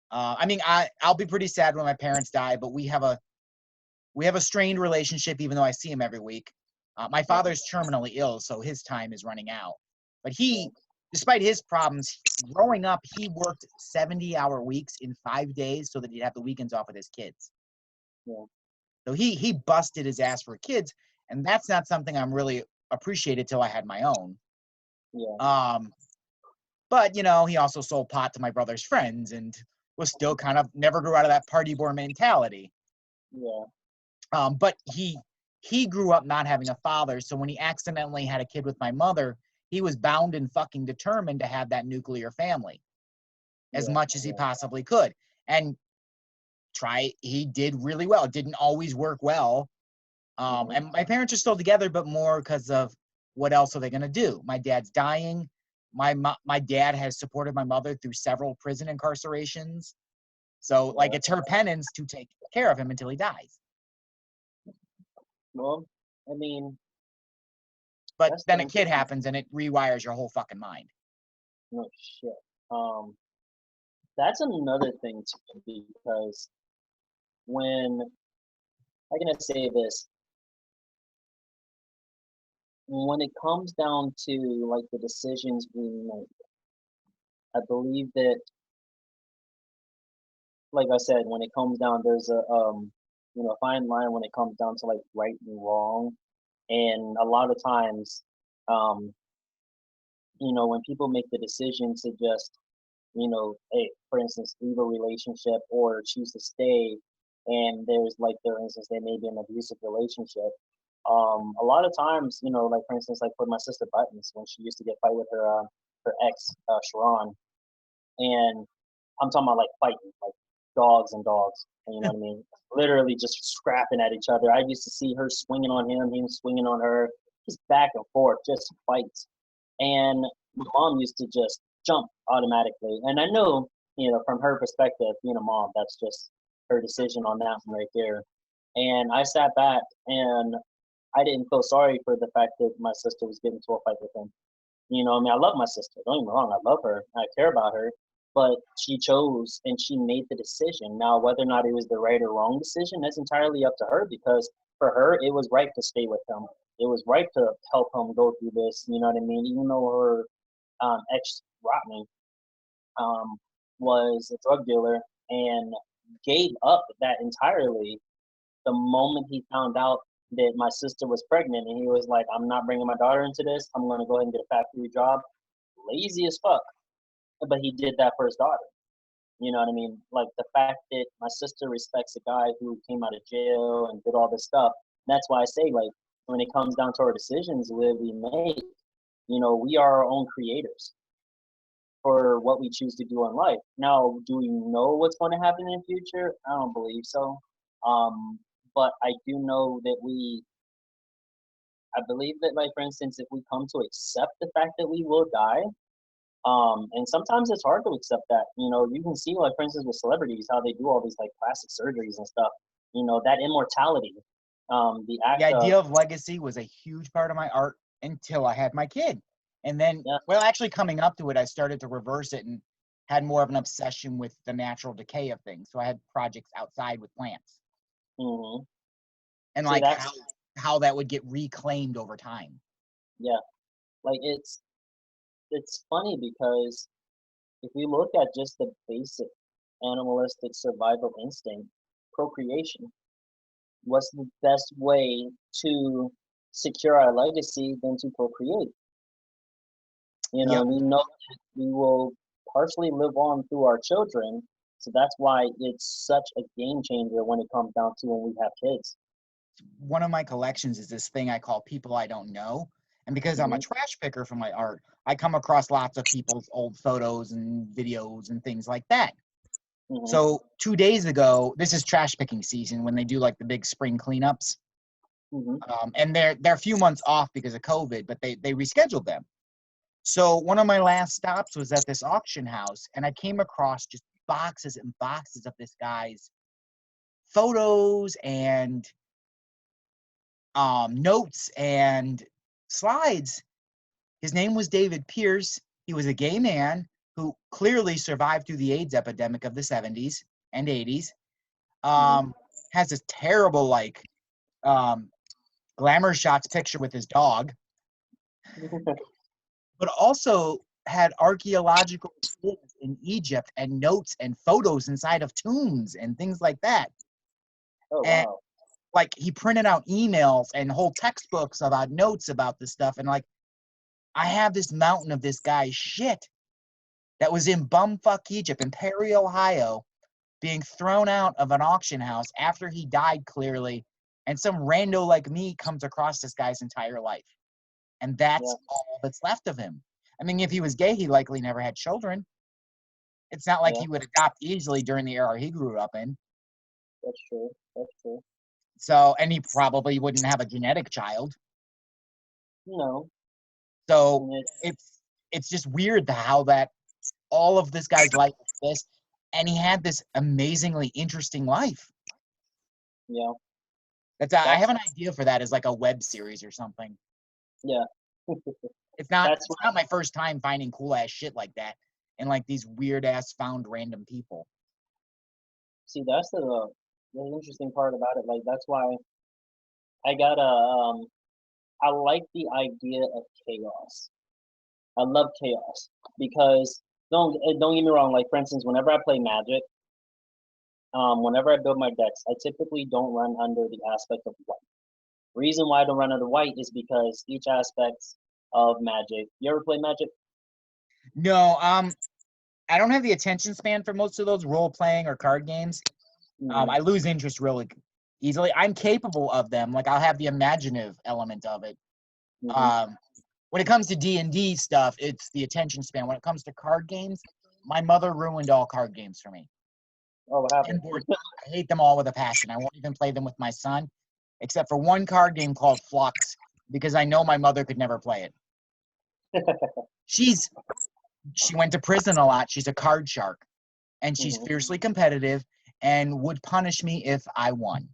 I mean, I'll be pretty sad when my parents die, but we have a strained relationship, even though I see him every week. My father's terminally ill, so his time is running out. But he, despite his problems, growing up, he worked 70-hour weeks in 5 days so that he'd have the weekends off with his kids. Yeah. So he busted his ass for kids, and that's not something I'm really appreciated till I had my own. Yeah. But you know, he also sold pot to my brother's friends and was still kind of never grew out of that party boy mentality. Yeah. But he grew up not having a father, so when he accidentally had a kid with my mother, he was bound and fucking determined to have that nuclear family as much as he possibly could. And he did really well. It didn't always work well. And my parents are still together, but more because of what else are they going to do? My dad's dying. My dad has supported my mother through several prison incarcerations. So like it's her penance to take care of him until he dies. Well, I mean, But then a kid happens and it rewires your whole fucking mind. no shit. That's another thing too, because when how can I say this? When it comes down to like the decisions we make, I believe that, like I said, when it comes down, there's a fine line when it comes down to like right and wrong, and a lot of times, um, when people make the decision to just, hey, for instance, leave a relationship or choose to stay, and there's like, for instance, they may be in an abusive relationship. A lot of times, like for instance, like with my sister Buttons when she used to get fight with her ex, Sharon, and I'm talking about like fighting, like dogs and dogs. You know what I mean? Literally just scrapping at each other. I used to see her swinging on him, him swinging on her, just back and forth, just fights. And my mom used to just jump automatically. And I know, from her perspective, being a mom, that's just her decision on that one right there. And I sat back and I didn't feel sorry for the fact that my sister was getting into a fight with him. I mean, I love my sister. Don't get me wrong, I love her. I care about her. But she chose and she made the decision. Now, whether or not it was the right or wrong decision, that's entirely up to her because for her, it was right to stay with him. It was right to help him go through this. You know what I mean? Even though her ex Rodney was a drug dealer and gave up that entirely the moment he found out that my sister was pregnant, and he was like, I'm not bringing my daughter into this. I'm going to go ahead and get a factory job. Lazy as fuck. But he did that for his daughter. You know what I mean? Like the fact that my sister respects a guy who came out of jail and did all this stuff. That's why I say, like, when it comes down to our decisions that we make, we are our own creators for what we choose to do in life. Now, do we know what's going to happen in the future? I don't believe so. But I do know that I believe that, like, for instance, if we come to accept the fact that we will die, and sometimes it's hard to accept that. You can see, like, for instance, with celebrities, how they do all these, like, plastic surgeries and stuff. That immortality, the idea of legacy was a huge part of my art until I had my kid. And then, well, actually coming up to it, I started to reverse it and had more of an obsession with the natural decay of things. So I had projects outside with plants. Mm-hmm. And like how that would get reclaimed over time. Yeah. Like it's funny because if we look at just the basic animalistic survival instinct, procreation, what's the best way to secure our legacy than to procreate? We know that we will partially live on through our children. So that's why it's such a game changer when it comes down to when we have kids. One of my collections is this thing I call People I Don't Know. And because I'm a trash picker for my art, I come across lots of people's old photos and videos and things like that. So 2 days ago, this is trash picking season when they do like the big spring cleanups. And they're a few months off because of COVID, but they rescheduled them. So one of my last stops was at this auction house, and I came across just boxes and boxes of this guy's photos and notes and slides. His name was David Pierce. He was a gay man who clearly survived through the AIDS epidemic of the 70s and 80s. Has this terrible, like, glamour shots picture with his dog, but also had archaeological tools in Egypt and notes and photos inside of tombs and things like that. Oh, And wow. like he printed out emails and whole textbooks about notes about this stuff. And like, I have this mountain of this guy's shit that was in bumfuck Egypt, in Perry, Ohio, being thrown out of an auction house after he died, clearly. And some rando like me comes across this guy's entire life. And that's all that's left of him. I mean, if he was gay, he likely never had children. It's not like he would adopt easily during the era he grew up in. That's true. That's true. So, and he probably wouldn't have a genetic child. No. So it's just weird how that all of this guy's life is this, and he had this amazingly interesting life. Yeah. I have an idea for that as like a web series or something. Yeah. It's not my first time finding cool ass shit like that and like these weird ass found random people. See, that's the interesting part about it. Like, that's why I I like the idea of chaos. I love chaos because don't get me wrong. Like, for instance, whenever I play Magic, whenever I build my decks, I typically don't run under the aspect of white. Reason why I don't run under white is because each aspect of Magic. You ever play Magic? No, I don't have the attention span for most of those role playing or card games. I lose interest really easily. I'm capable of them. Like, I'll have the imaginative element of it. When it comes to D&D stuff, it's the attention span. When it comes to card games, my mother ruined all card games for me. Oh, what happened? I hate them all with a passion. I won't even play them with my son, except for one card game called Flux, because I know my mother could never play it. She went to prison a lot. She's a card shark, and she's fiercely competitive and would punish me if I won.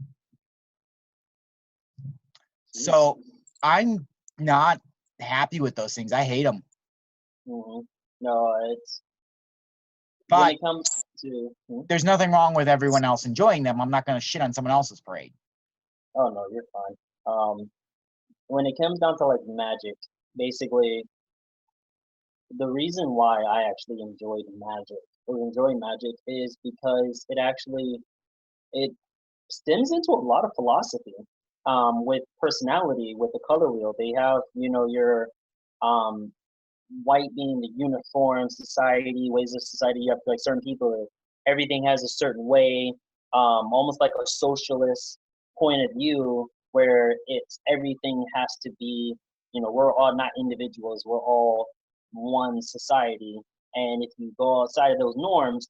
So I'm not happy with those things. I hate them. No, it's but when it comes to there's nothing wrong with everyone else enjoying them. I'm not going to shit on someone else's parade. Oh no, you're fine. When it comes down to like Magic, basically the reason why I actually enjoy Magic is because it stems into a lot of philosophy. With personality, with the color wheel, they have your white being the uniform society, ways of society. You have like certain people, everything has a certain way, almost like a socialist point of view where it's everything has to be, we're all not individuals, we're all one society. And if you go outside of those norms,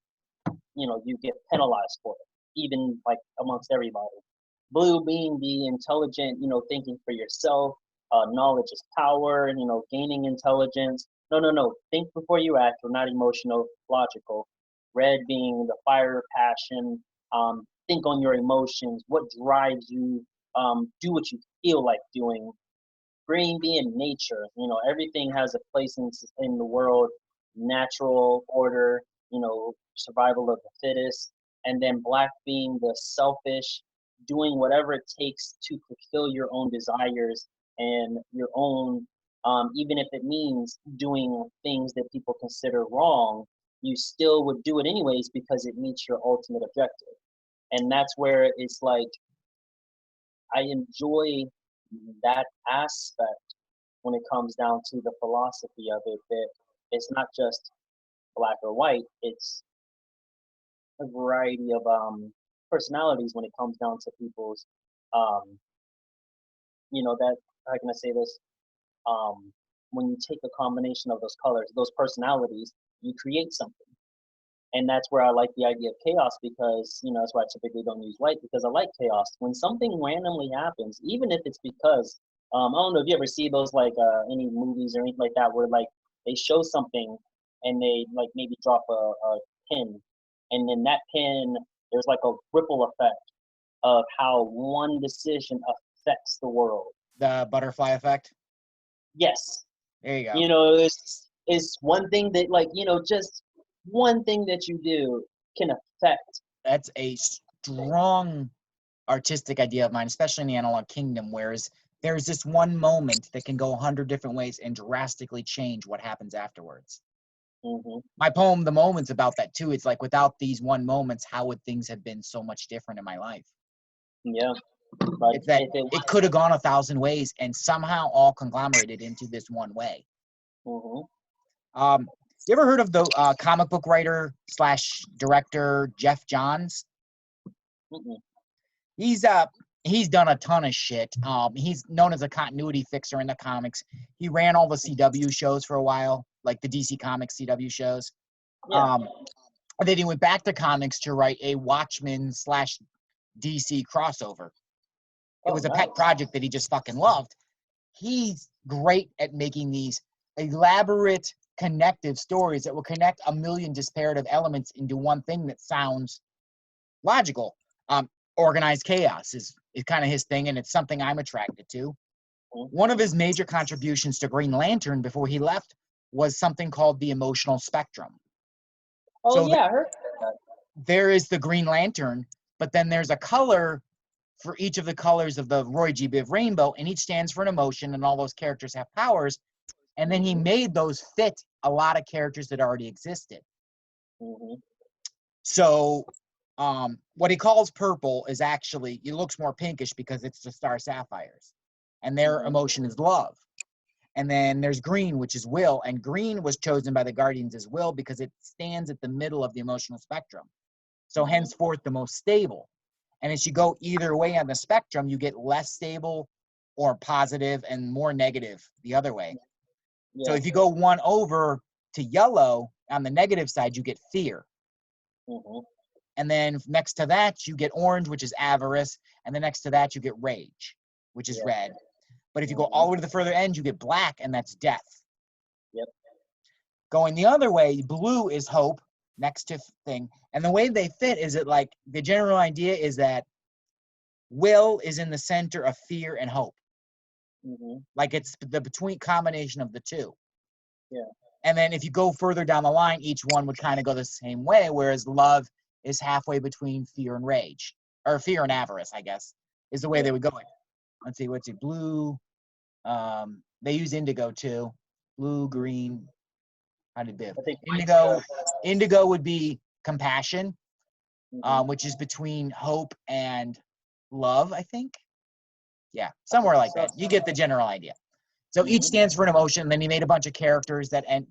you get penalized for it, even like amongst everybody. Blue being the intelligent, thinking for yourself, knowledge is power, gaining intelligence. No. Think before you act. We're not emotional, logical. Red being the fire, passion. Think on your emotions. What drives you? Do what you feel like doing. Green being nature. Everything has a place in the world. Natural order. Survival of the fittest. And then black being the selfish, doing whatever it takes to fulfill your own desires and your own, even if it means doing things that people consider wrong, you still would do it anyways because it meets your ultimate objective. And that's where it's like, I enjoy that aspect when it comes down to the philosophy of it, that it's not just black or white, it's a variety of personalities when it comes down to people's that, how can I say this? when you take a combination of those colors, those personalities, you create something. And that's where I like the idea of chaos, because that's why I typically don't use white, because I like chaos. When something randomly happens, even if it's because I don't know if you ever see those like any movies or anything like that where like they show something and they like maybe drop a pin, and then that pin, there's like a ripple effect of how one decision affects the world. The butterfly effect. Yes. There you go. It's one thing that like just one thing that you do can affect. That's a strong artistic idea of mine, especially in the analog kingdom, whereas there's this one moment that can go 100 different ways and drastically change what happens afterwards. Mm-hmm. My poem, The Moment's about that too. It's like, without these one moments, how would things have been so much different in my life? Yeah. But it's that it could have gone 1,000 ways and somehow all conglomerated into this one way. Mm-hmm. You ever heard of the comic book writer / director Jeff Johns? Mm-hmm. He's done a ton of shit. He's known as a continuity fixer in the comics. He ran all the CW shows for a while, like the DC Comics CW shows. Yeah. And then he went back to comics to write a Watchmen / DC crossover. It was a pet project that he just fucking loved. He's great at making these elaborate connective stories that will connect a million disparate elements into one thing that sounds logical. Organized chaos is kind of his thing, and it's something I'm attracted to. One of his major contributions to Green Lantern before he left was something called the emotional spectrum. Oh, yeah, I heard that. There is the Green Lantern, but then there's a color for each of the colors of the Roy G. Biv rainbow, and each stands for an emotion, and all those characters have powers. And then he made those fit a lot of characters that already existed. Mm-hmm. So what he calls purple is actually, it looks more pinkish because it's the star sapphires, and their emotion is love. And then there's green, which is will, and green was chosen by the Guardians as will because it stands at the middle of the emotional spectrum. So henceforth, the most stable. And as you go either way on the spectrum, you get less stable or positive and more negative the other way. Yeah. So if you go one over to yellow, on the negative side, you get fear. Mm-hmm. And then next to that, you get orange, which is avarice. And then next to that, you get rage, which is red. But if you go all the way to the further end, you get black, and that's death. Yep. Going the other way, blue is hope, next to thing. And the way they fit is that, like, the general idea is that will is in the center of fear and hope. Mm-hmm. Like, it's the between combination of the two. Yeah. And then if you go further down the line, each one would kind of go the same way, whereas love is halfway between fear and rage, or fear and avarice, I guess, is the way they would go in. Let's see, blue. They use indigo too. Blue, green. How did Biv? Indigo would be compassion, which is between hope and love, I think. Yeah, somewhere like that. You get the general idea. So each stands for an emotion. Then he made a bunch of characters that kind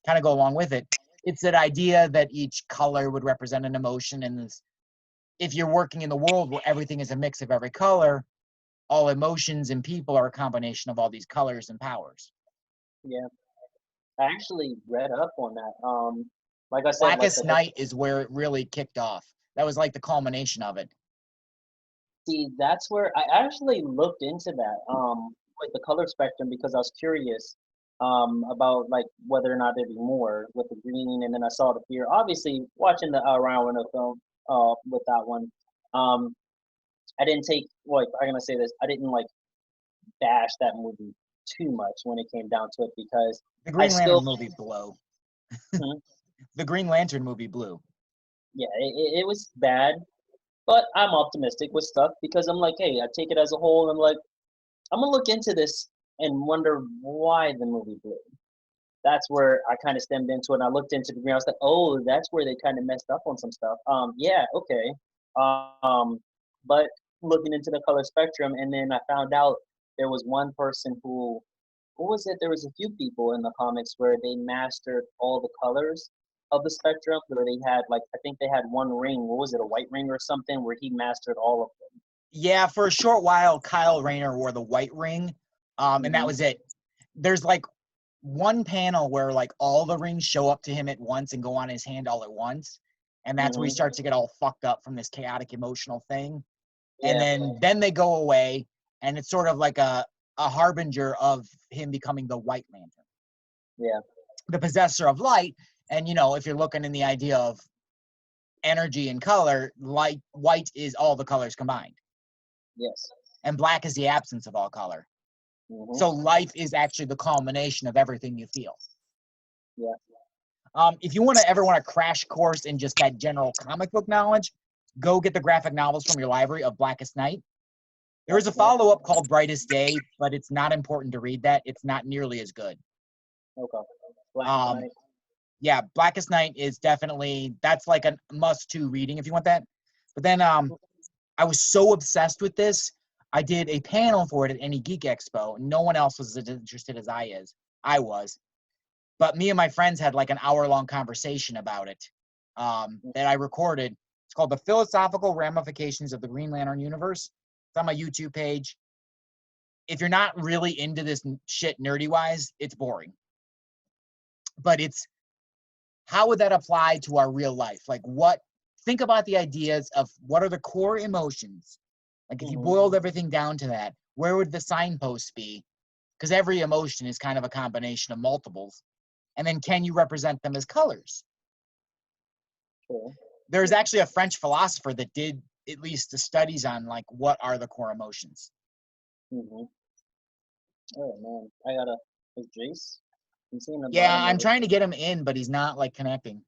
of go along with it. It's that idea that each color would represent an emotion, and this, if you're working in the world where everything is a mix of every color, all emotions and people are a combination of all these colors and powers. Yeah, I actually read up on that. Like I said, Blackest Night is where it really kicked off. That was like the culmination of it. See, that's where I actually looked into that, with the color spectrum, because I was curious, about like whether or not there'd be more with the green, and then I saw the fear. Obviously, watching the Ryan Reynolds film, with that one, I didn't take, like, I'm gonna say this, I didn't like bash that movie too much when it came down to it, because the Green Lantern movie blew. The Green Lantern movie blew. Yeah, it was bad, but I'm optimistic with stuff because I'm like, hey, I take it as a whole, and I'm like, I'm gonna look into this and wonder why the movie blew. That's where I kind of stemmed into it, and I looked into the green. I was like, oh, that's where they kind of messed up on some stuff. Yeah, okay. But looking into the color spectrum, and then I found out there was one person who, what was it? There was a few people in the comics where they mastered all the colors of the spectrum, where they had, like, I think they had one ring. What was it, a white ring or something, where he mastered all of them? Yeah, for a short while, Kyle Rayner wore the white ring. And that was it. There's like one panel where like all the rings show up to him at once and go on his hand all at once. And that's where he starts to get all fucked up from this chaotic emotional thing. And then they go away, and it's sort of like a harbinger of him becoming the White Lantern. Yeah. The possessor of light. And, you know, if you're looking in the idea of energy and color, white is all the colors combined. Yes. And black is the absence of all color. So life is actually the culmination of everything you feel. Yeah. If you ever want to crash course in just that general comic book knowledge, go get the graphic novels from your library of Blackest Night. There is a follow-up called Brightest Day, but it's not important to read that. It's not nearly as good. Okay. Blackest Night. Yeah, Blackest Night is definitely, that's like a must-to reading if you want that. But then I was so obsessed with this, I did a panel for it at Any Geek Expo. No one else was as interested as I was. But me and my friends had like an hour-long conversation about it that I recorded. It's called The Philosophical Ramifications of the Green Lantern Universe. It's on my YouTube page. If you're not really into this shit nerdy-wise, it's boring. But it's, how would that apply to our real life? Like think about the ideas of what are the core emotions? Like if you boiled everything down to that, where would the signposts be? Because every emotion is kind of a combination of multiples. And then can you represent them as colors? Sure. There's actually a French philosopher that did at least the studies on like what are the core emotions. Oh man, is Jace? I'm seeing the Yeah, bottom I'm of it. trying to get him in, but he's not like connecting.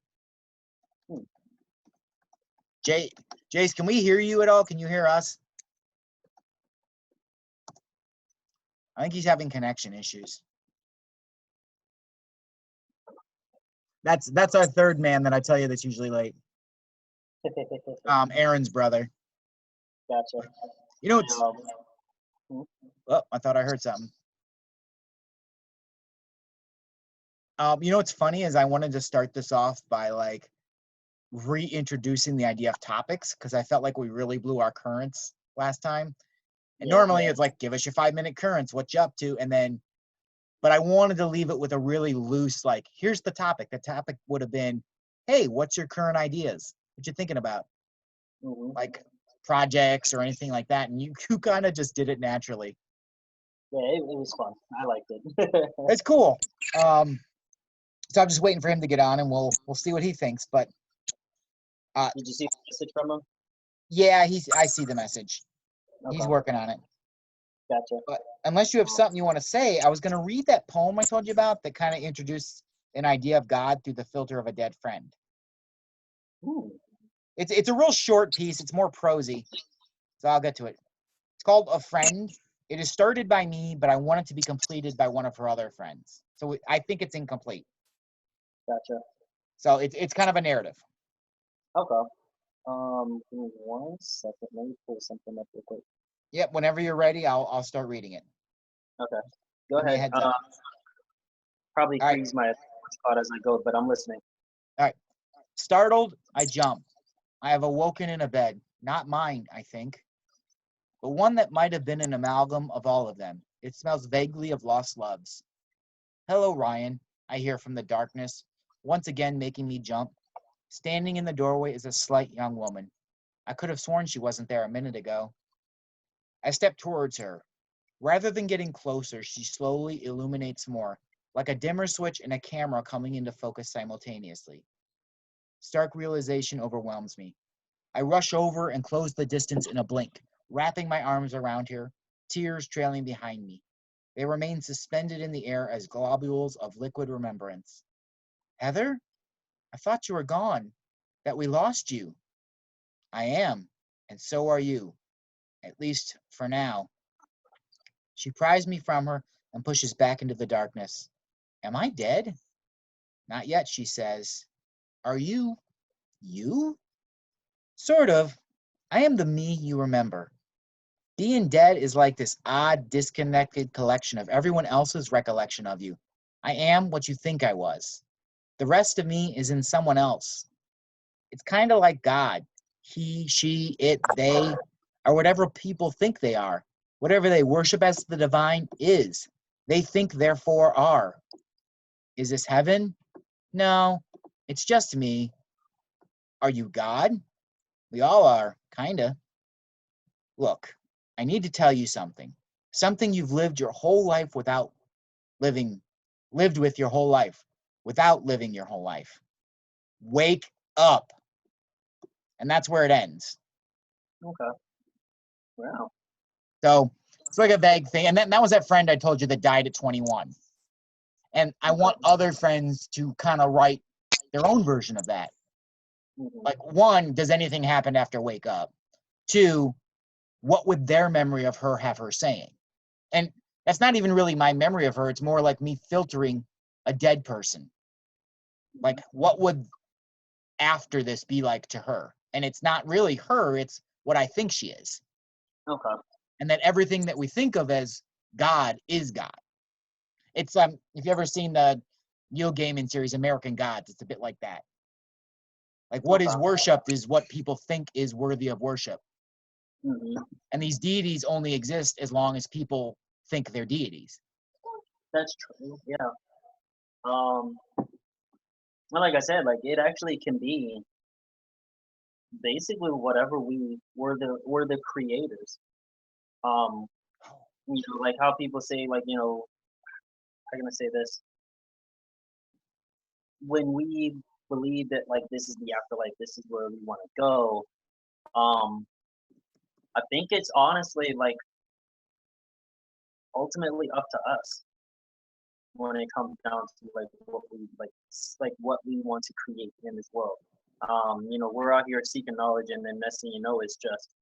Jace, can we hear you at all? Can you hear us? I think he's having connection issues. That's our third man that I tell you that's usually late. Aaron's brother. Gotcha. You know it's oh, I thought I heard something. You know what's funny is I wanted to start this off by like reintroducing the idea of topics because I felt like we really blew our currents last time. And normally it's like, give us your 5-minute currents, what you up to, and then, but I wanted to leave it with a really loose, like, here's the topic. The topic would have been, hey, what's your current ideas? What you thinking about? Like projects or anything like that. And you kind of just did it naturally. Yeah, it was fun. I liked it. It's cool. So I'm just waiting for him to get on, and we'll see what he thinks. But did you see the message from him? Yeah, I see the message. Okay. He's working on it. Gotcha. But unless you have something you want to say, I was going to read that poem I told you about that kind of introduced an idea of God through the filter of a dead friend. It's a real short piece. It's more prosy, so I'll get to it. It's called A Friend. It is started by me, but I want it to be completed by one of her other friends. So I think it's incomplete. Gotcha. So it's kind of a narrative. Okay. Give me 1 second. Let me pull something up real quick. Yep. Whenever you're ready, I'll start reading it. Okay. Go ahead. Probably freeze my thought as I go, but I'm listening. All right. Startled, I jump. I have awoken in a bed, not mine, I think, but one that might have been an amalgam of all of them. It smells vaguely of lost loves. Hello, Ryan, I hear from the darkness, once again making me jump. Standing in the doorway is a slight young woman. I could have sworn she wasn't there a minute ago. I step towards her. Rather than getting closer, she slowly illuminates more, like a dimmer switch and a camera coming into focus simultaneously. Stark realization overwhelms me. I rush over and close the distance in a blink, wrapping my arms around her, tears trailing behind me. They remain suspended in the air as globules of liquid remembrance. Heather? I thought you were gone, that we lost you. I am, and so are you, at least for now. She pries me from her and pushes back into the darkness. Am I dead? Not yet, she says. Are you? You? Sort of. I am the me you remember. Being dead is like this odd, disconnected collection of everyone else's recollection of you. I am what you think I was. The rest of me is in someone else. It's kind of like God. He, she, it, they, or whatever people think they are. Whatever they worship as the divine is. They think, therefore, are. Is this heaven? No, it's just me. Are you God? We all are, kinda. Look, I need to tell you something. Something you've lived your whole life without lived with your whole life, without living your whole life. Wake up. And that's where it ends. Okay. Wow. So it's like a vague thing. And that was that friend I told you that died at 21. And I want other friends to kind of write their own version of that. Like, one, does anything happen after wake up? Two, what would their memory of her have her saying? And that's not even really my memory of her. It's more like me filtering a dead person. Like, what would after this be like to her? And it's not really her, it's what I think she is. Okay. And that everything that we think of as God is God. It's if you've ever seen the Neil Gaiman series American Gods, it's a bit like that. Like, what is worshipped is what people think is worthy of worship. And these deities only exist as long as people think they're deities. That's true. Yeah. Well, like I said, like it actually can be basically whatever we're the creators. Like how people say, like, how can I say this? When we believe that like this is the afterlife, this is where we want to go. I think it's honestly like ultimately up to us when it comes down to like what we like what we want to create in this world. We're out here seeking knowledge, and then next thing you know, it's just,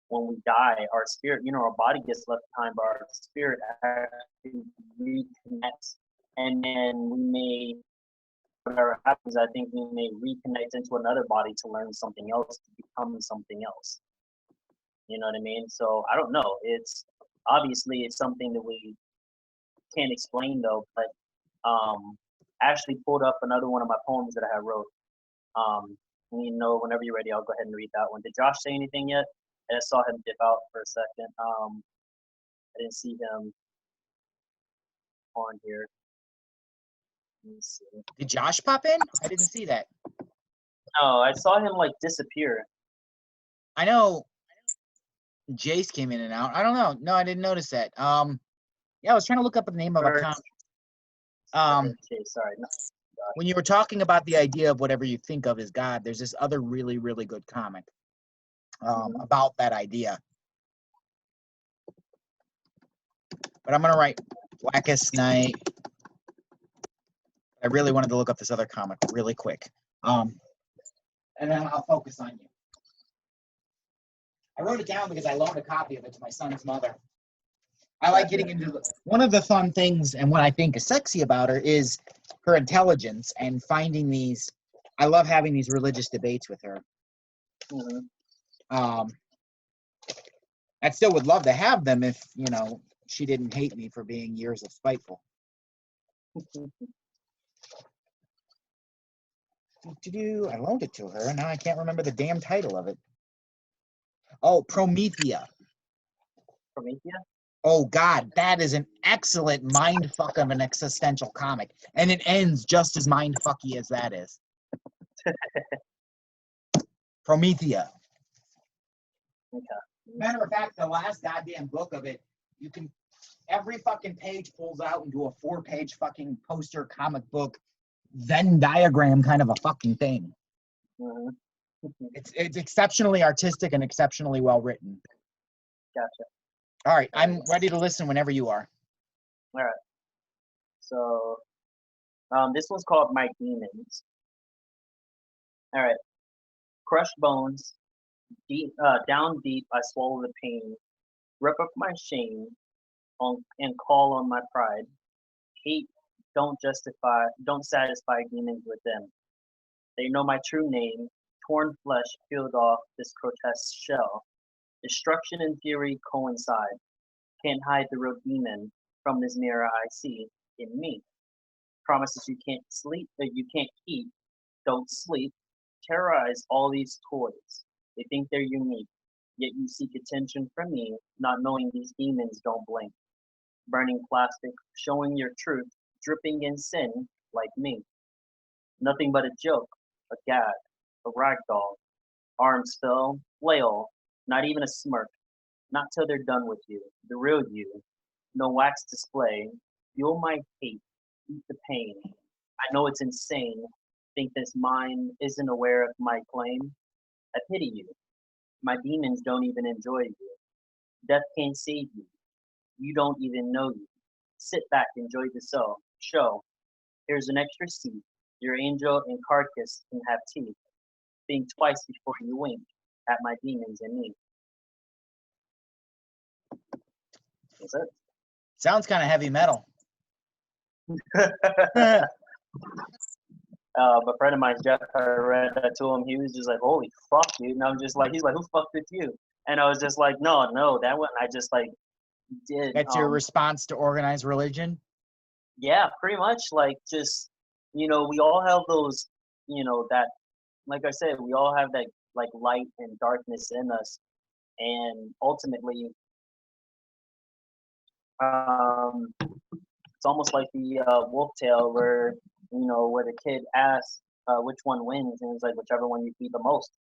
when we die, our spirit, our body gets left behind, but our spirit actually reconnects, and then we may, whatever happens, I think we may reconnect into another body to learn something else, to become something else. You know what I mean? So I don't know. It's obviously it's something that we can't explain though, but I actually pulled up another one of my poems that I had wrote. Whenever you're ready, I'll go ahead and read that one. Did Josh say anything yet? I saw him dip out for a second. I didn't see him on here. Let me see. Did Josh pop in? I didn't see that. No, I saw him like disappear. I know Jace came in and out. I don't know. No, I didn't notice that. Yeah, I was trying to look up the name of a comic. Okay, sorry. No, when you were talking about the idea of whatever you think of as God, there's this other really, really good comic about that idea. But I'm going to write Blackest Night. I really wanted to look up this other comic really quick. And then I'll focus on you. I wrote it down because I loaned a copy of it to my son's mother. I like getting into one of the fun things, and what I think is sexy about her is her intelligence and finding these. I love having these religious debates with her. I still would love to have them if, she didn't hate me for being years of spiteful. I loaned it to her, and now I can't remember the damn title of it. Oh, Promethea. Promethea? Oh, God, that is an excellent mindfuck of an existential comic. And it ends just as mindfucky as that is. Promethea. Okay. Matter of fact, the last goddamn book of it, every fucking page pulls out into a 4-page fucking poster comic book Venn diagram kind of a fucking thing. It's exceptionally artistic and exceptionally well written. Gotcha. All right, I'm ready to listen whenever you are. All right. So, this one's called My Demons. All right. Crushed bones, down deep, I swallow the pain, rip up my shame, and call on my pride. Hate don't satisfy demons with them. They know my true name, torn flesh peeled off this grotesque shell. Destruction and fury coincide. Can't hide the real demon from this mirror I see in me. Promises you can't sleep, that you can't keep. Don't sleep. Terrorize all these toys. They think they're unique. Yet you seek attention from me, not knowing these demons don't blink. Burning plastic, showing your truth, dripping in sin like me. Nothing but a joke, a gag, a rag doll. Arms fell, flail, not even a smirk. Not till they're done with you, the real you. No wax display. Fuel my hate, eat the pain. I know it's insane. Think this mind isn't aware of my claim. I pity you. My demons don't even enjoy you. Death can't save you. You don't even know you. Sit back, enjoy the show. Here's an extra seat. Your angel and carcass can have teeth. Think twice before you wink at my demons and me. That's it. Sounds kind of heavy metal. A friend of mine, Jeff, I read that to him. He was just like, "Holy fuck, dude!" And I'm just like, "He's like, who fucked with you?" And I was just like, "No, that one I just like did." That's your response to organized religion? Yeah, pretty much. Like, just we all have those, that, like I said, we all have that like light and darkness in us, and ultimately, it's almost like the wolf tale where where the kid asks which one wins, and it's like whichever one you feed the most.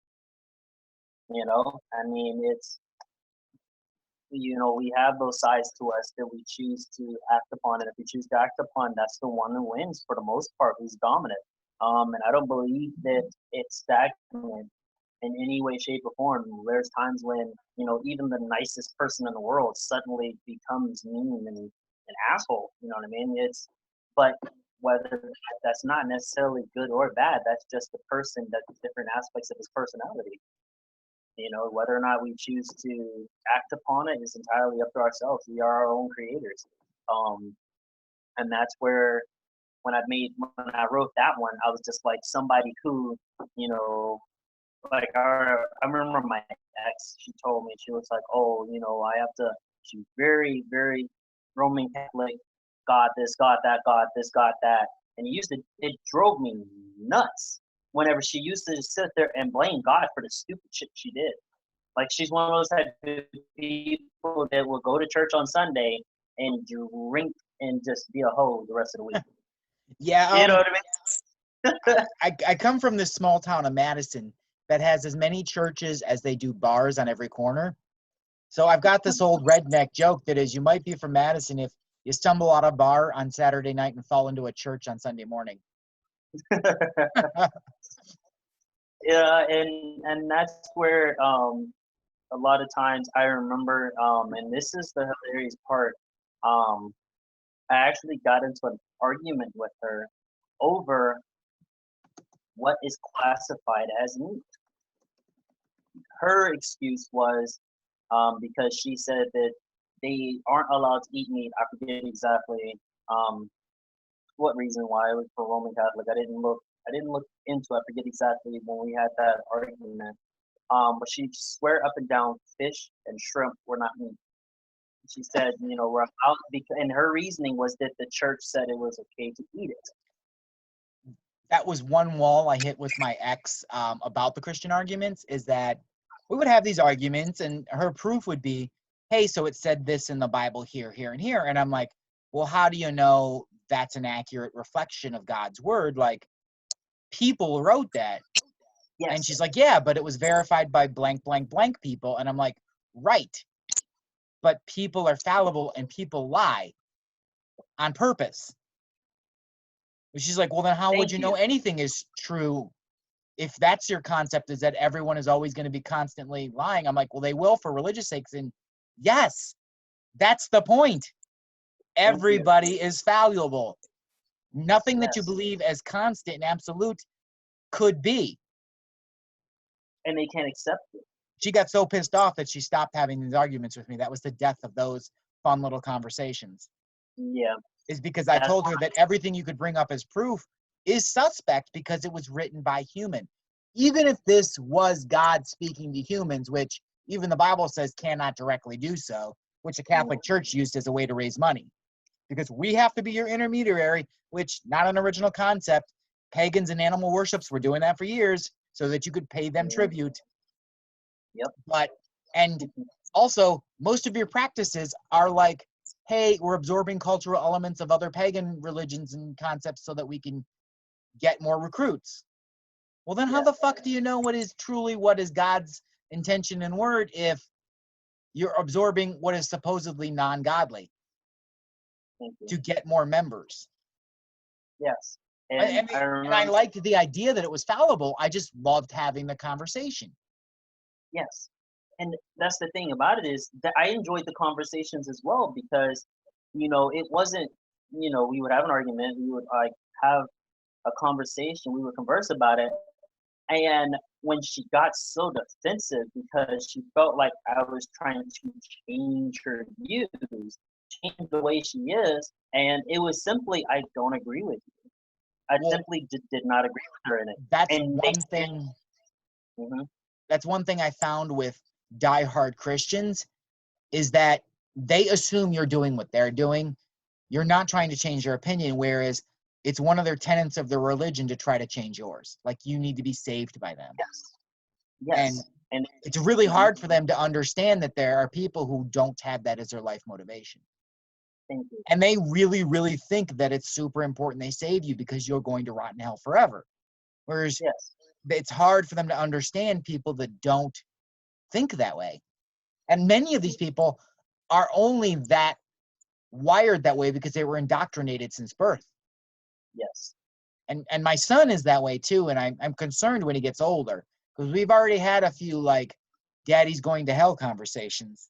I mean, it's we have those sides to us that we choose to act upon, and if we choose to act upon, that's the one who wins for the most part, who's dominant. And I don't believe that it's stagnant in any way, shape, or form. There's times when even the nicest person in the world suddenly becomes mean and an asshole. You know what I mean? But whether that's not necessarily good or bad, that's just the person. That's different aspects of his personality. Whether or not we choose to act upon it is entirely up to ourselves. We are our own creators. And that's where when I wrote that one, I was just like somebody who, like I remember my ex, she told me, she was like, "Oh, she's very, very Roman Catholic, God this, God that, God this, God that." And it drove me nuts whenever she used to sit there and blame God for the stupid shit she did. Like, she's one of those type of people that will go to church on Sunday and drink and just be a hoe the rest of the week. Yeah. You know what I mean? I come from this small town of Madison that has as many churches as they do bars on every corner. So I've got this old redneck joke that is, you might be from Madison if you stumble out of a bar on Saturday night and fall into a church on Sunday morning. Yeah, and that's where a lot of times I remember, and this is the hilarious part. I actually got into an argument with her over what is classified as meat. Her excuse was because she said that they aren't allowed to eat meat. I forget exactly what reason why. It was for Roman Catholic. I didn't look into it. I forget exactly when we had that argument. But she swear up and down fish and shrimp were not meat. She said, we're out because, and her reasoning was that the church said it was okay to eat it. That was one wall I hit with my ex about the Christian arguments, is that we would have these arguments and her proof would be, hey, so it said this in the Bible here, here, and here. And I'm like, well, how do you know that's an accurate reflection of God's word? Like, people wrote that. Yes. And she's like, yeah, but it was verified by blank, blank, blank people. And I'm like, right. But people are fallible and people lie on purpose. And she's like, well, then how would you know anything is true if that's your concept, is that everyone is always going to be constantly lying? I'm like, well, they will for religious sakes. And yes, that's the point. Everybody is fallible. Nothing that you believe as constant and absolute could be. And they can't accept it. She got so pissed off that she stopped having these arguments with me. That was the death of those fun little conversations. Yeah. Is because I told her that everything you could bring up as proof is suspect because it was written by human. Even if this was God speaking to humans, which even the Bible says cannot directly do so, which the Catholic Church used as a way to raise money. Because we have to be your intermediary, which not an original concept. Pagans and animal worships were doing that for years so that you could pay them tribute. Yep. But And also, most of your practices are like, hey, we're absorbing cultural elements of other pagan religions and concepts so that we can get more recruits. Well, then how the fuck do you know what is God's intention and word if you're absorbing what is supposedly non-godly to get more members? Yes. And I liked the idea that it was fallible. I just loved having the conversation. Yes. And that's the thing about it, is that I enjoyed the conversations as well, because, it wasn't, we would have an argument, we would like have a conversation, we would converse about it. And when she got so defensive because she felt like I was trying to change her views, change the way she is, and it was simply, I don't agree with you. I simply did not agree with her in it. That's And one thing. That's one thing I found with diehard Christians, is that they assume you're doing what they're doing. You're not trying to change their opinion, whereas it's one of their tenets of their religion to try to change yours. Like, you need to be saved by them. Yes. And it's really hard for them to understand that there are people who don't have that as their life motivation. Thank you. And they really, really think that it's super important they save you because you're going to rot in hell forever. Whereas it's hard for them to understand people that don't think that way. And many of these people are only that wired that way because they were indoctrinated since birth. Yes. And my son is that way too, and I'm concerned when he gets older, because we've already had a few like daddy's going to hell conversations.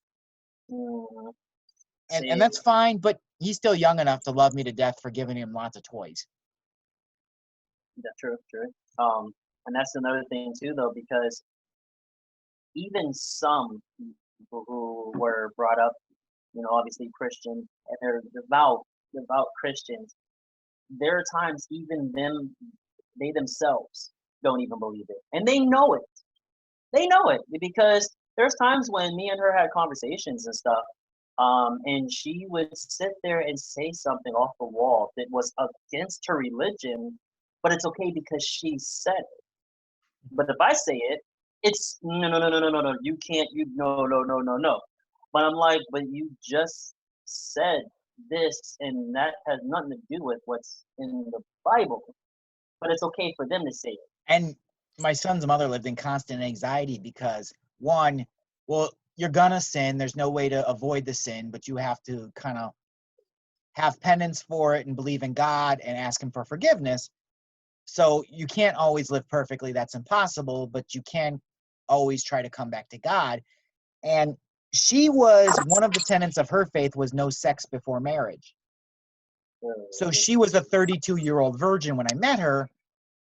And that's fine, but he's still young enough to love me to death for giving him lots of toys. That's true. And that's another thing too, though, because even some people who were brought up, obviously Christian, and they're devout Christians, there are times even they themselves don't even believe it, and they know it. They know it because there's times when me and her had conversations and stuff, and she would sit there and say something off the wall that was against her religion, but it's okay because she said it. But if I say it, it's no, you can't, no. But I'm like, but you just said this, and that has nothing to do with what's in the Bible. But it's okay for them to say it. And my son's mother lived in constant anxiety because, one, well, you're gonna sin. There's no way to avoid the sin, but you have to kind of have penance for it and believe in God and ask him for forgiveness. So you can't always live perfectly. That's impossible, but you can always try to come back to God. And she was, one of the tenets of her faith was no sex before marriage. So she was a 32-year-old virgin when I met her.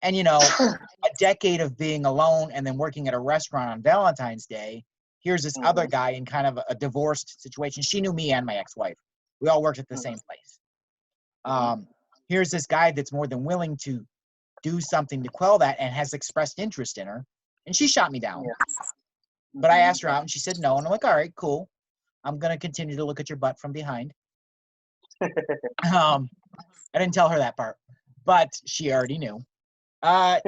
And, a decade of being alone and then working at a restaurant on Valentine's Day, here's this other guy in kind of a divorced situation. She knew me and my ex-wife. We all worked at the same place. Here's this guy that's more than willing to do something to quell that and has expressed interest in her. And she shot me down. But I asked her out and she said no. And I'm like, all right, cool. I'm going to continue to look at your butt from behind. I didn't tell her that part, but she already knew. But,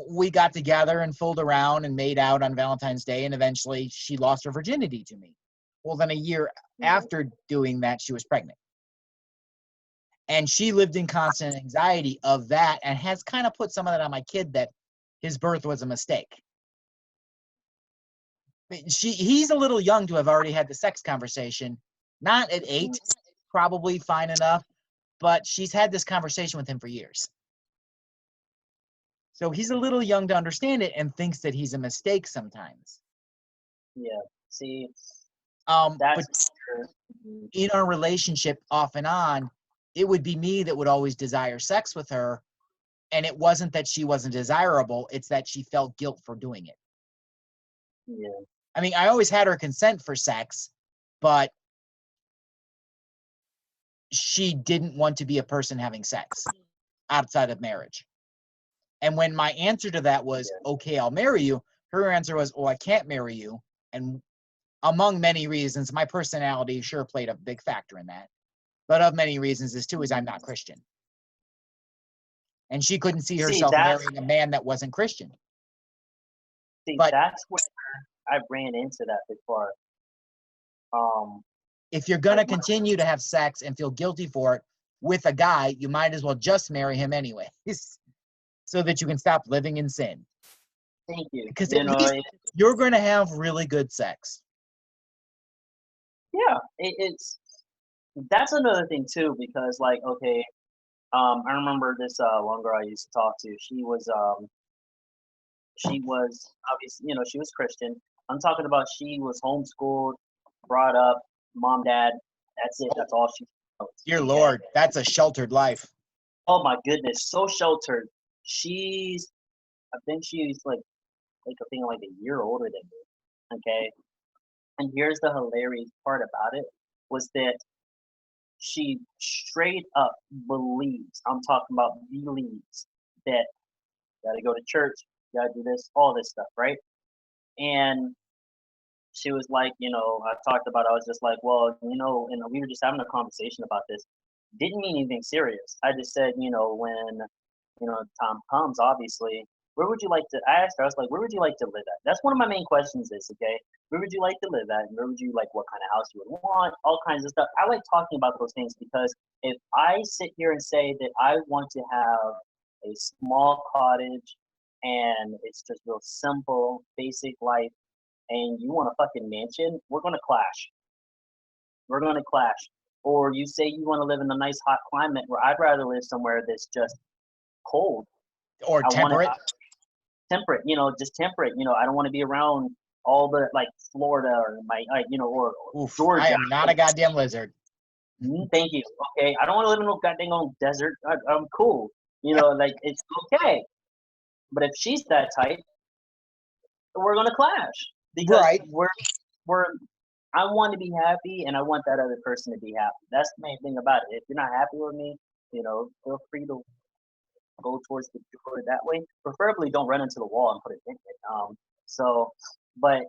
we got together and fooled around and made out on Valentine's Day, and eventually she lost her virginity to me. Well, then a year after doing that, she was pregnant. And she lived in constant anxiety of that and has kind of put some of that on my kid, that his birth was a mistake. He's a little young to have already had the sex conversation. Not at 8, probably fine enough, but she's had this conversation with him for years. So he's a little young to understand it and thinks that he's a mistake sometimes. Yeah. See, but in our relationship off and on, it would be me that would always desire sex with her. And it wasn't that she wasn't desirable. It's that she felt guilt for doing it. Yeah. I mean, I always had her consent for sex, but she didn't want to be a person having sex outside of marriage. And when my answer to that was, okay, I'll marry you, her answer was, oh, I can't marry you. And among many reasons, my personality sure played a big factor in that. But of many reasons, is I'm not Christian. And she couldn't see herself marrying a man that wasn't Christian. But that's I ran into that before. Um, If you're gonna like when, continue to have sex and feel guilty for it with a guy, you might as well just marry him anyways, so that you can stop living in sin. thank you. Because You at know, least you're gonna have really good sex. yeah, it's that's another thing too because like okay, I remember this one girl I used to talk to. She was obviously, you know, she was Christian. I'm talking about she was homeschooled, brought up, mom, dad. That's it. That's all she knows. Dear Okay. Lord, that's a sheltered life. Oh my goodness, so sheltered. She's, I think she's like I think like a year older than me. Okay. And here's the hilarious part about it was that she straight up believes. I'm talking about believes that you gotta go to church, you gotta do this, all this stuff, right? And she was like, you know, I talked about, I was just like, well, you know, and we were just having a conversation about this. Didn't mean anything serious. I just said, you know, when, you know, time comes, obviously, where would you like to, I asked her, I was like, where would you like to live at? That's one of my main questions is, okay, where would you like to live at? And where would you like, what kind of house you would want? All kinds of stuff. I like talking about those things because if I sit here and say that I want to have a small cottage and it's just real simple, basic life, and you want a fucking mansion, we're gonna clash. We're gonna clash. Or you say you want to live in a nice hot climate where I'd rather live somewhere that's just cold. Or I want it temperate. temperate, you know, just temperate. You know, I don't want to be around all the like Florida or my like, you know, or Oof, I Georgia. am not a goddamn lizard. Thank you. Okay, I don't want to live in no goddamn old desert. I'm cool. You know, like it's okay. But if she's that type, we're gonna clash because Right. we're I want to be happy and I want that other person to be happy. That's the main thing about it. If you're not happy with me, you know, feel free to go towards the door that way. Preferably don't run into the wall and put it in it. So but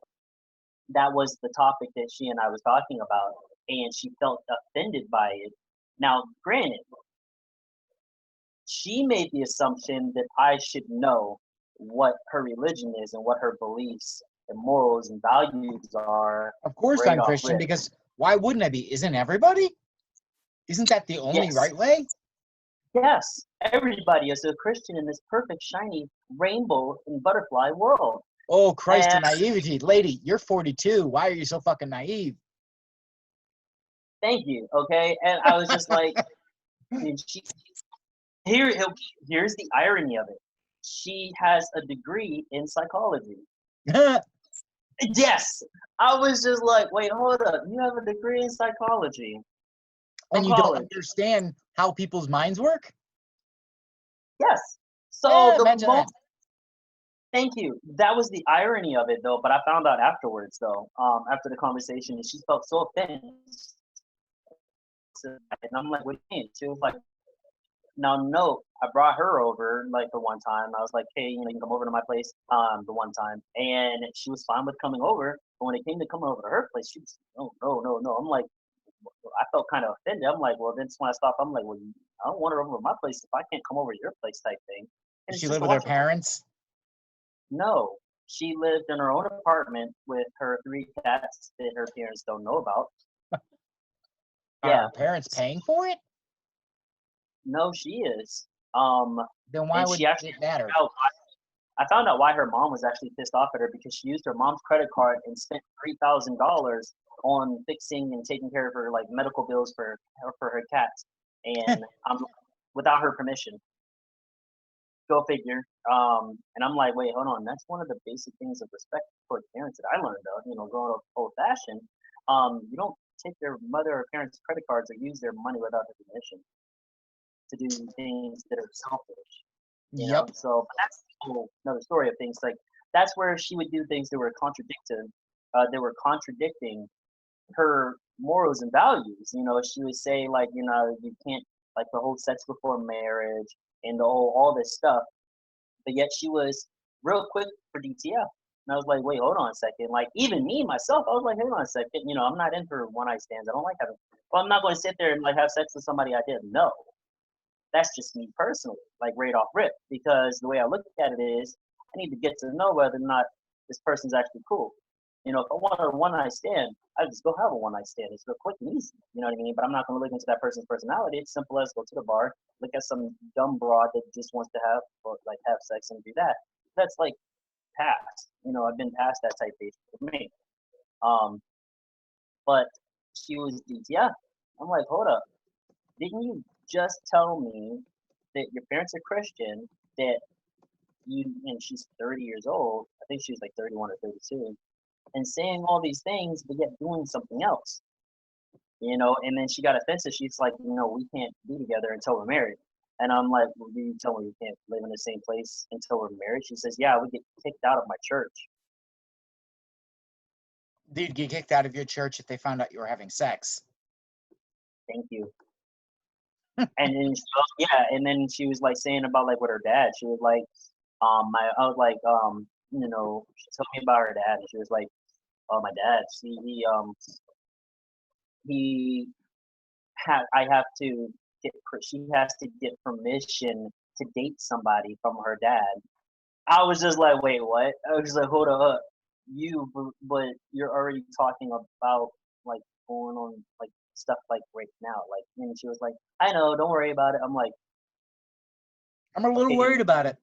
that was the topic that she and I was talking about and she felt offended by it. Now, granted, she made the assumption that I should know what her religion is and what her beliefs and morals and values are Of course right I'm off Christian, rip. because why wouldn't I be? Isn't everybody? Isn't that the only Yes, right way? yes, everybody is a Christian in this perfect, shiny rainbow and butterfly world. Oh, Christ And and naivety. Lady, you're 42. Why are you so fucking naive? thank you, okay? And I was just like, and here, here's the irony of it. She has a degree in psychology. And Yes, I was just like, wait, hold up, you have a degree in psychology from you don't college? understand how people's minds work? Yes. So the Imagine that. most Thank you. That was the irony of it, though. But I found out afterwards, though, after the conversation, and she felt so offended. And I'm like, what do you mean? She was like, now, no, I brought her over like the one time. I was like, hey, you know, you can come over to my place the one time. And she was fine with coming over. But when it came to coming over to her place, she was, no, no, no, no. I'm like, I felt kind of offended. I'm like, well, then when I stopped, I'm like, well, I don't want her over at my place if I can't come over to your place type thing. And Does it's she just live to with her watch her. parents? No, she lived in her own apartment with her 3 cats that her parents don't know about. Are Yeah, her parents paying for it? no, she is. Um, Then why and would she actually it matter? I found out why her mom was actually pissed off at her because she used her mom's credit card and spent $3,000 on fixing and taking care of her like medical bills for her cats, and without her permission. Go figure. And I'm like, wait, hold on. That's one of the basic things of respect for parents that I learned of. You know, growing up old fashioned. You don't take their mother or parents' credit cards or use their money without their permission to do things that are selfish. You know, Yep. so but that's a whole another story of things. Like that's where she would do things that were contradictive. They were contradicting her morals and values. You know, she would say like, you know, you can't like the whole sex before marriage and the whole all this stuff. But yet she was real quick for DTF. And I was like, wait, hold on a second. Like even me myself, I was like, hold on a second. You know, I'm not in for one night stands. I don't like having. Well, I'm not going to sit there and like have sex with somebody I didn't know. That's just me personally, like right off rip. Because the way I look at it is, I need to get to know whether or not this person's actually cool. You know, if I want a one night stand, I just go have a one night stand. It's real quick and easy. You know what I mean? But I'm not gonna look into that person's personality. It's simple as go to the bar, look at some dumb broad that just wants to have or like have sex and do that. That's like past. You know, I've been past that type phase with me. Um, but she was DTF. I'm like, hold up. Didn't you just tell me that your parents are Christian, that you, and she's 30 years old, I think she was like 31 or 32, and saying all these things, but yet doing something else, you know? And then she got offensive. She's like, you know, we can't be together until we're married. And I'm like, well, do you tell me we can't live in the same place until we're married? She says, yeah, we get kicked out of my church. You'd get kicked out of your church if they found out you were having sex. Thank you. And then yeah, and then she was like saying about like with her dad. She was like, I was like, you know, she told me about her dad, and she was like, oh, my dad, see, he had, I have to get, she has to get permission to date somebody from her dad. I was just like, wait, what? I was just like, hold up, but you're already talking about like going on like stuff like right now, like, and she was like, I know, don't worry about it. I'm like, I'm a little okay, worried about it.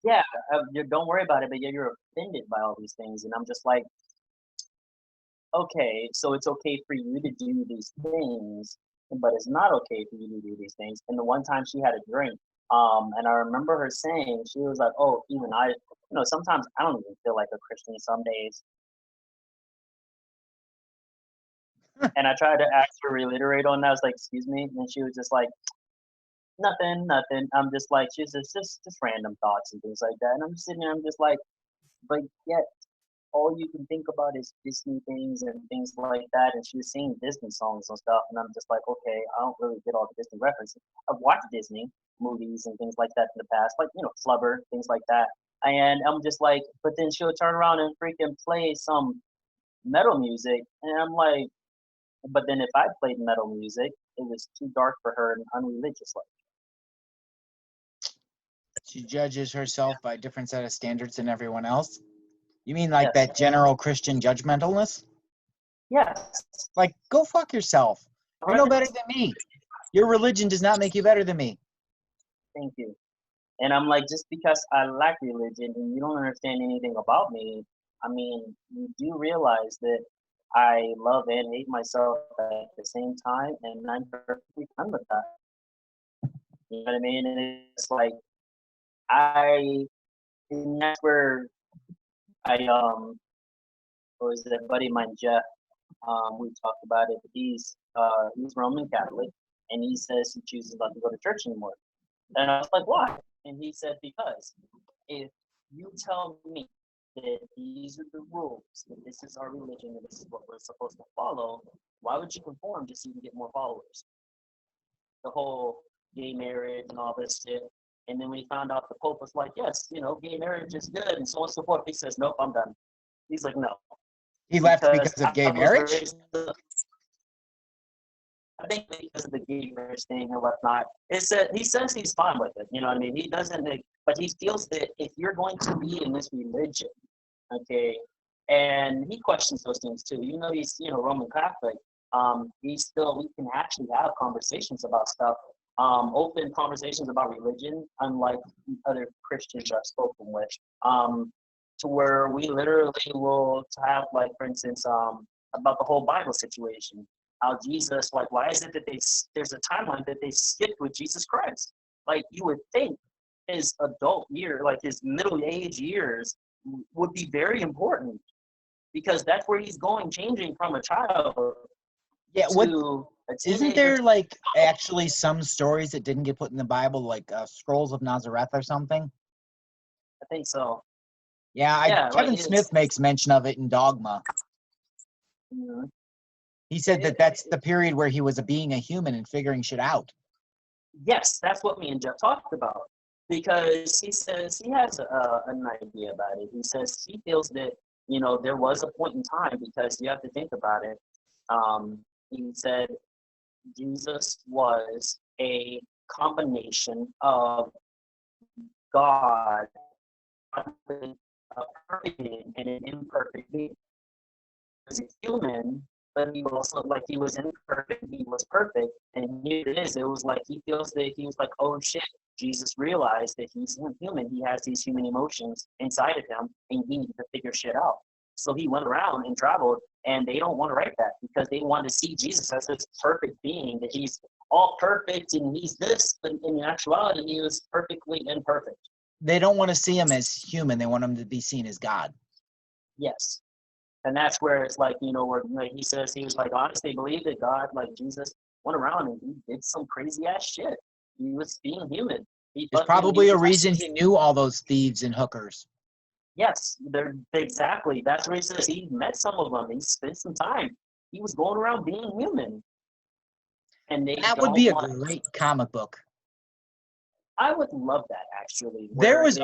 yeah, don't worry about it, but yeah, you're offended by all these things, and I'm just like, okay, so it's okay for you to do these things, but it's not okay for you to do these things. And the one time she had a drink, and I remember her saying, she was like, oh, even I, you know, sometimes I don't even feel like a Christian some days. And I tried to ask her reiterate on that. I was like, excuse me, and she was just like, nothing, nothing. I'm just like, she's just random thoughts and things like that. And I'm just sitting there, I'm just like, but yet all you can think about is Disney things and things like that. And she was singing Disney songs and stuff. And I'm just like, okay, I don't really get all the Disney references. I've watched Disney movies and things like that in the past, like, you know, Flubber, things like that. And I'm just like, but then she'll turn around and freaking play some metal music. And I'm like, but then if I played metal music, it was too dark for her and unreligious. Like, She judges herself by a different set of standards than everyone else. You mean like yes, that general Christian judgmentalness? yes. Like, go fuck yourself. You're no better than me. Your religion does not make you better than me. Thank you. And I'm like, just because I lack religion and you don't understand anything about me, I mean, you do realize that I love and hate myself at the same time, and I'm perfectly fine with that. You know what I mean? And it's like and that's where I what was it, buddy of mine, Jeff, we talked about it. He's Roman Catholic, and he says he chooses not to go to church anymore. And I was like, why? And he said, because if you tell me that these are the rules, that this is our religion, and this is what we're supposed to follow, why would you conform just so you can get more followers? The whole gay marriage and all this shit. And then when he found out the Pope was like, yes, you know, gay marriage is good, and so on and so forth, he says, nope, I'm done. He's like, no. He left because of gay marriage? I think because of the gay marriage thing and whatnot, he says he's fine with it. You know what I mean? He doesn't, but he feels that if you're going to be in this religion, okay, and he questions those things too. You know, he's, you know, Roman Catholic. We can actually have conversations about stuff, open conversations about religion, unlike other Christians I've spoken with. To where we literally will have, like, for instance, about the whole Bible situation. How Jesus, like, why is it that there's a timeline that they skipped with Jesus Christ? Like, you would think his adult year, like his middle age years, would be very important, because that's where he's going, changing from a child Yeah, to a teenager. Isn't there like actually some stories that didn't get put in the Bible, like Scrolls of Nazareth or something? I think so. Yeah, Kevin Smith makes mention of it in Dogma. Mm-hmm. He said that that's the period where he was being a human and figuring shit out. Yes, that's what me and Jeff talked about, because he says he has an idea about it. He says he feels that, you know, there was a point in time, because you have to think about it. He said Jesus was a combination of God, perfect being and an imperfect being. He was a human, but he also, like, he was imperfect, he was perfect, and here it is. It was like he feels that he was like, oh shit, Jesus realized that he's human. He has these human emotions inside of him, and he needed to figure shit out. So he went around and traveled, and they don't want to write that because they want to see Jesus as this perfect being, that he's all perfect and he's this, but in actuality, he was perfectly imperfect. They don't want to see him as human. They want him to be seen as God. Yes. And that's where it's like, where like he says, he was like, honestly believe that God, like Jesus, went around and he did some crazy ass shit. He was being human. There's probably a reason he knew all those thieves and hookers. Yes, they're exactly. That's where he says he met some of them. He spent some time. He was going around being human. And that would be a great comic book. I would love that, actually. There's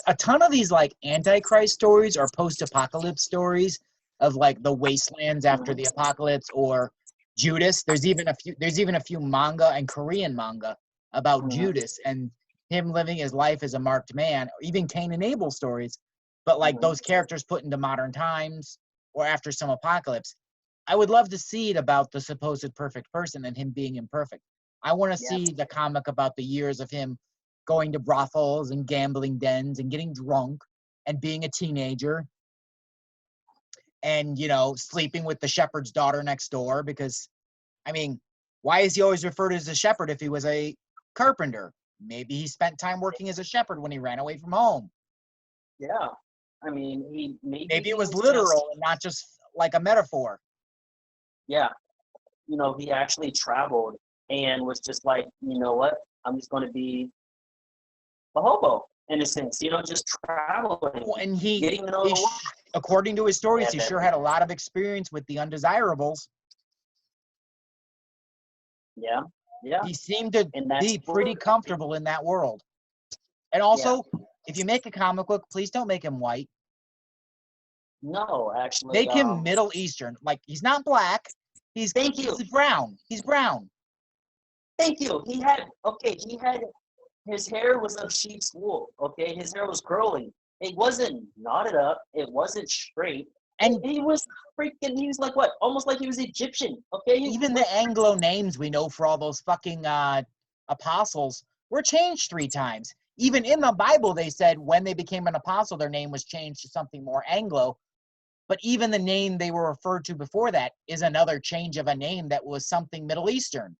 a ton of these like Antichrist stories or post-apocalypse stories of like the wastelands after the apocalypse, or Judas. There's even a few manga and Korean manga about Judas and him living his life as a marked man, or even Cain and Abel stories, but like those characters put into modern times or after some apocalypse. I would love to see it about the supposed perfect person and him being imperfect. I want to see the comic about the years of him going to brothels and gambling dens and getting drunk and being a teenager and, sleeping with the shepherd's daughter next door. Because, I mean, why is he always referred to as a shepherd if he was a carpenter? Maybe he spent time working as a shepherd when he ran away from home. Yeah. I mean, maybe it was literal and not just like a metaphor. Yeah. He actually traveled and was just like, you know what? I'm just going to be a hobo in a sense, just traveling. And according to his stories, he sure had a lot of experience with the undesirables. Yeah. Yeah. He seemed to be pretty comfortable in that world. And also, if you make a comic book, please don't make him white. No, actually. Make him Middle Eastern. Like, he's not black. He's brown. He's brown. Thank you. His hair was of sheep's wool. Okay, his hair was curly. It wasn't knotted up. It wasn't straight. And he was like what? Almost like he was Egyptian. Okay. Even the Anglo names we know for all those fucking apostles were changed 3 times. Even in the Bible, they said when they became an apostle, their name was changed to something more Anglo. But even the name they were referred to before that is another change of a name that was something Middle Eastern.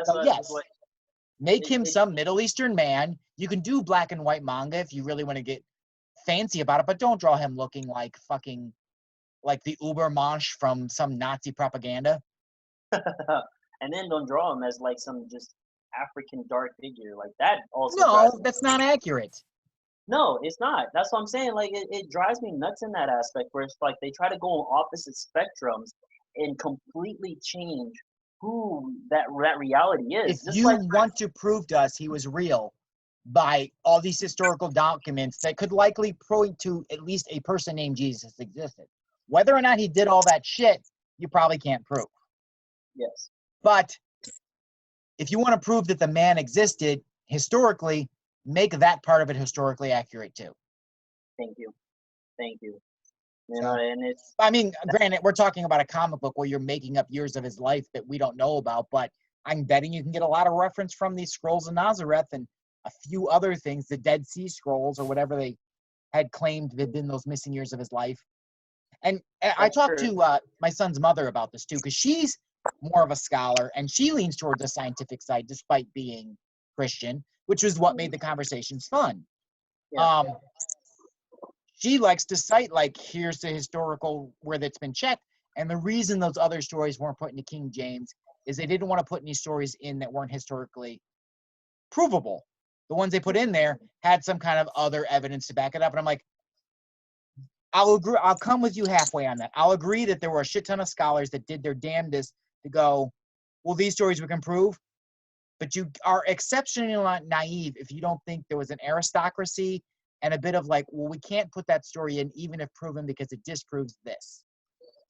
So yes, make him some Middle Eastern man. You can do black and white manga if you really want to get fancy about it, but don't draw him looking like fucking like the Ubermensch from some Nazi propaganda. And then don't draw him as like some just African dark figure like that. Also, no, that's not accurate. No, it's not. That's what I'm saying. Like it drives me nuts in that aspect where it's like they try to go on opposite spectrums and completely change who that reality is. If you want to prove to us he was real by all these historical documents that could likely point to at least a person named Jesus existed. Whether or not he did all that shit, you probably can't prove. Yes. But if you want to prove that the man existed historically, make that part of it historically accurate too. Thank you. And it's. I mean, granted, we're talking about a comic book where you're making up years of his life that we don't know about, but I'm betting you can get a lot of reference from these scrolls of Nazareth and a few other things, the Dead Sea Scrolls or whatever they had claimed had been those missing years of his life. And I talked to my son's mother about this too, because she's more of a scholar and she leans towards the scientific side despite being Christian, which was what made the conversations fun. Yeah. She likes to cite, like, here's the historical where that's been checked. And the reason those other stories weren't put into King James is they didn't want to put any stories in that weren't historically provable. The ones they put in there had some kind of other evidence to back it up. And I'm like, I'll agree. I'll come with you halfway on that. I'll agree that there were a shit ton of scholars that did their damnedest to go, well, these stories we can prove. But you are exceptionally naive if you don't think there was an aristocracy and a bit of like, well, we can't put that story in even if proven because it disproves this,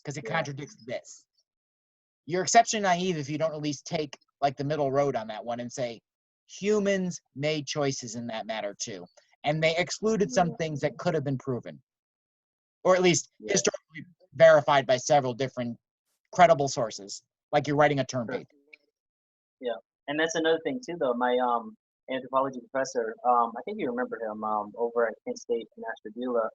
because it contradicts this. You're exceptionally naive if you don't at least take like the middle road on that one and say humans made choices in that matter too. and they excluded some Yeah. things that could have been proven, or at least Yeah. historically verified by several different credible sources, like you're writing a term Sure. paper. Yeah, and that's another thing too, though. My anthropology professor, I think you remember him, over at Kent State in Ashtabula.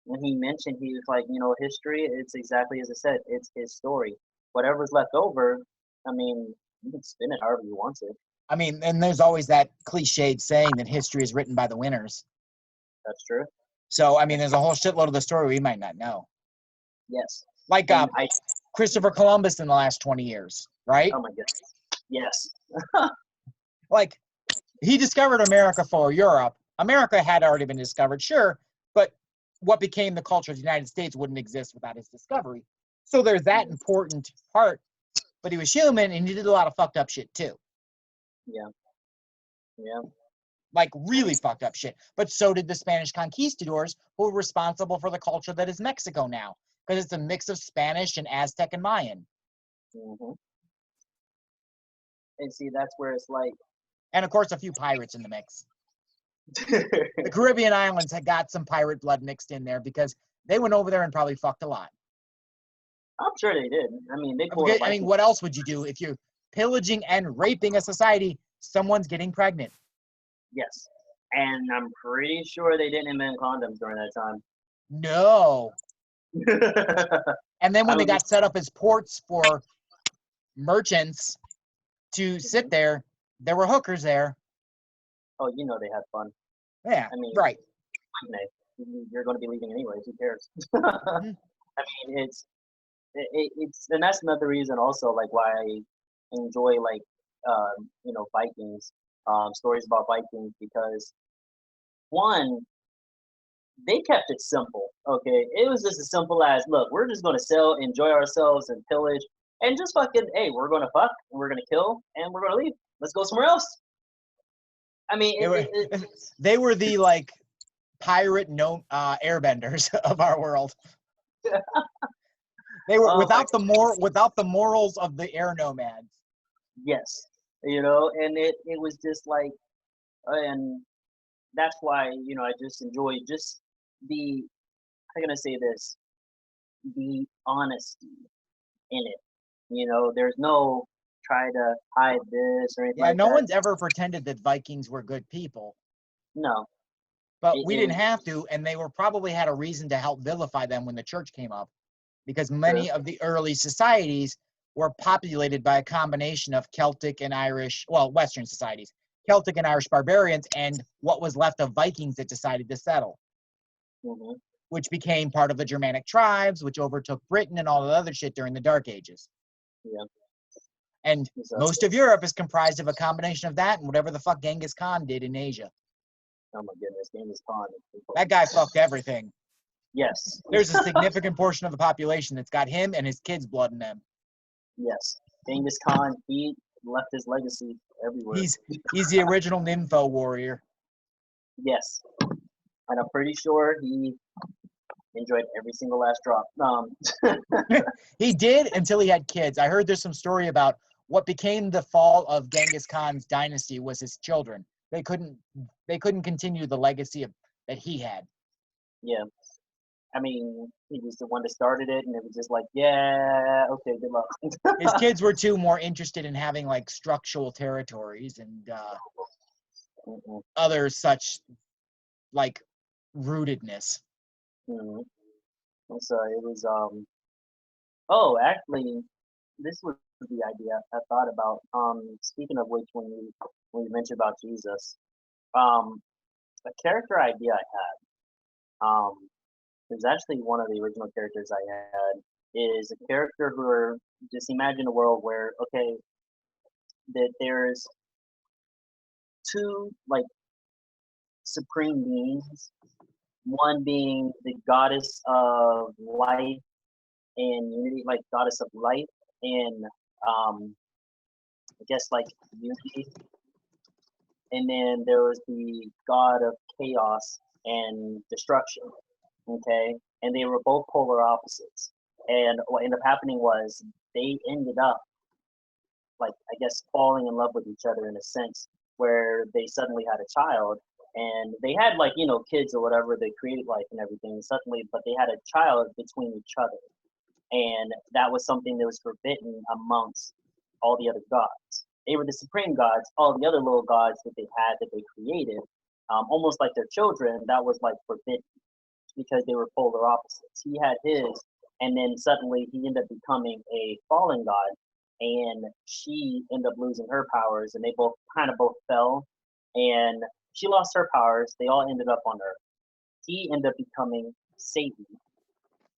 When he mentioned, he was like, history, it's exactly as I said, it's his story. Whatever's left over, I mean, you can spin it however you want to. I mean, and there's always that cliched saying that history is written by the winners. That's true. So, I mean, there's a whole shitload of the story we might not know. Yes. Like And Christopher Columbus in the last 20 years, right? oh my goodness. Yes. Like, he discovered America for Europe. America had already been discovered, sure, but what became the culture of the United States wouldn't exist without his discovery. So there's that important part, but he was human and he did a lot of fucked up shit too. Yeah. Yeah. Like really fucked up shit. But so did the Spanish conquistadors, who were responsible for the culture that is Mexico now, because it's a mix of Spanish and Aztec and Mayan. Hmm. And see, that's where it's like, And of course, a few pirates in the mix. The Caribbean islands had got some pirate blood mixed in there because they went over there and probably fucked a lot. I'm sure they did. I mean, they pulled. I mean, what else would you do if you're pillaging and raping a society? Someone's getting pregnant. Yes, and I'm pretty sure they didn't invent condoms during that time. No. And then when they would be- got set up as ports for merchants to sit there were hookers there. Oh, they had fun. Yeah, I mean, right. You're going to be leaving anyways. Who cares? Mhm. I mean, it's and that's another reason also like why I enjoy like Vikings, stories about Vikings, because one, they kept it simple. Okay, it was just as simple as, look, we're just going to sell, enjoy ourselves, and pillage, and just fucking, hey, we're going to fuck, and we're going to kill, and we're going to leave. Let's go somewhere else. I mean, They were the like pirate airbenders of our world. They were without the morals of the air nomads. yes, and it was just like, and that's why I just enjoy just the, how can I say this, the honesty in it. There's no try to hide this or anything Yeah, like no that. one's ever pretended that Vikings were good people. No. But we didn't have to, and they were probably had a reason to help vilify them when the church came up, because many of the early societies were populated by a combination of Celtic and Irish, well, Western societies, Celtic and Irish barbarians, and what was left of Vikings that decided to settle, Mm-hmm. which became part of the Germanic tribes, which overtook Britain and all the other shit during the Dark Ages. Yeah. And most of Europe is comprised of a combination of that and whatever the fuck Genghis Khan did in Asia. Oh my goodness, Genghis Khan. That guy fucked everything. Yes. There's a significant portion of the population that's got him and his kids' blood in them. Yes. Genghis Khan, he left his legacy everywhere. He's the original Nympho warrior. Yes. And I'm pretty sure he enjoyed every single last drop. He did until he had kids. I heard there's some story about what became the fall of Genghis Khan's dynasty was his children. They couldn't continue the legacy that he had. Yeah. I mean, he was the one that started it, and it was just like, yeah, okay, good luck. His kids were too more interested in having like structural territories and other such like rootedness. Mm-hmm. So it was oh, actually, this was the idea I thought about. Speaking of which, when you mentioned about Jesus, a character idea I had, it was actually one of the original characters I had, is a character who are, just imagine a world where, okay, that there's two like supreme beings, one being the goddess of life and unity, like goddess of life and I guess like unity, and then there was the god of chaos and destruction. Okay, and they were both polar opposites. And what ended up happening was they ended up, like, I guess, falling in love with each other in a sense, where they suddenly had a child, and they had like, you know, kids or whatever, they created life and everything suddenly, but they had a child between each other, and that was something that was forbidden amongst all the other gods. They were the supreme gods. All the other little gods that they had that they created, almost like their children, that was like forbidden because they were polar opposites. He had his, and then suddenly he ended up becoming a fallen god, and she ended up losing her powers, and they both both fell, and she lost her powers. They all ended up on Earth. He ended up becoming Satan.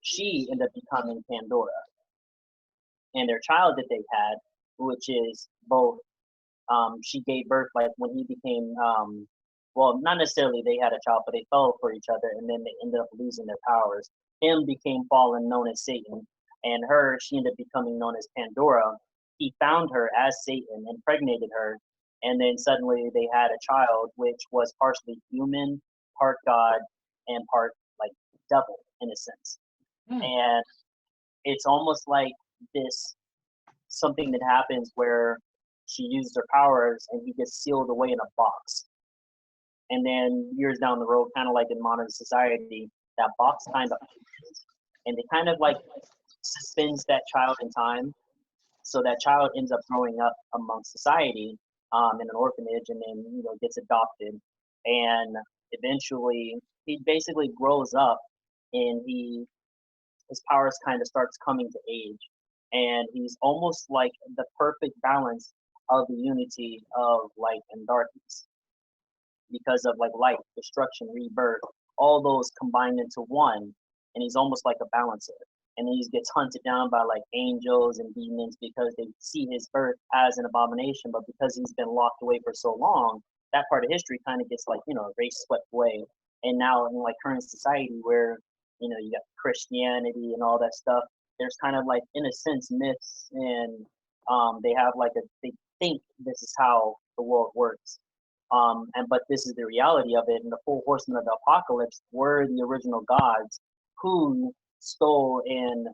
She ended up becoming Pandora, and their child that they had, which is both, she gave birth like when he became, well, not necessarily they had a child, but they fell for each other, and then they ended up losing their powers. Him became fallen, known as Satan, and her, she ended up becoming known as Pandora. He found her as Satan, impregnated her, and then suddenly they had a child, which was partially human, part god, and part like devil in a sense. And it's almost like this something that happens where she uses her powers and he gets sealed away in a box. And then years down the road, kind of like in modern society, that box kind of opens, and it kind of like suspends that child in time. So that child ends up growing up amongst society, in an orphanage, and then, you know, gets adopted, and eventually he basically grows up, and his powers kind of starts coming to age, and he's almost like the perfect balance of the unity of light and darkness, because of like light, destruction, rebirth, all those combined into one, and he's almost like a balancer. And then he gets hunted down by like angels and demons because they see his birth as an abomination, but because he's been locked away for so long, that part of history kind of gets like, you know, erased, swept away. And now in like current society where, you know, you got Christianity and all that stuff, there's kind of like, in a sense, myths, and they have like they think this is how the world works. But this is the reality of it. And the four horsemen of the apocalypse were the original gods who stole and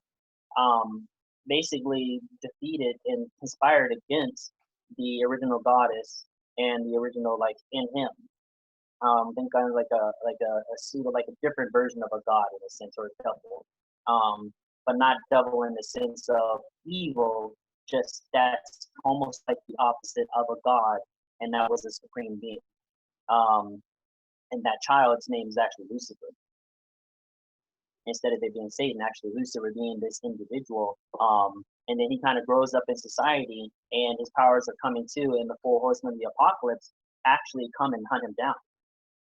basically defeated and conspired against the original goddess and the original, like, in him. Then kind of like a pseudo, like a different version of a god in a sense, or a devil. But not devil in the sense of evil, just that's almost like the opposite of a god, and that was a supreme being. And that child's name is actually Lucifer. Instead of it being Satan, actually Lucifer being this individual. And then he kind of grows up in society, and his powers are coming too, and the four horsemen of the apocalypse actually come and hunt him down.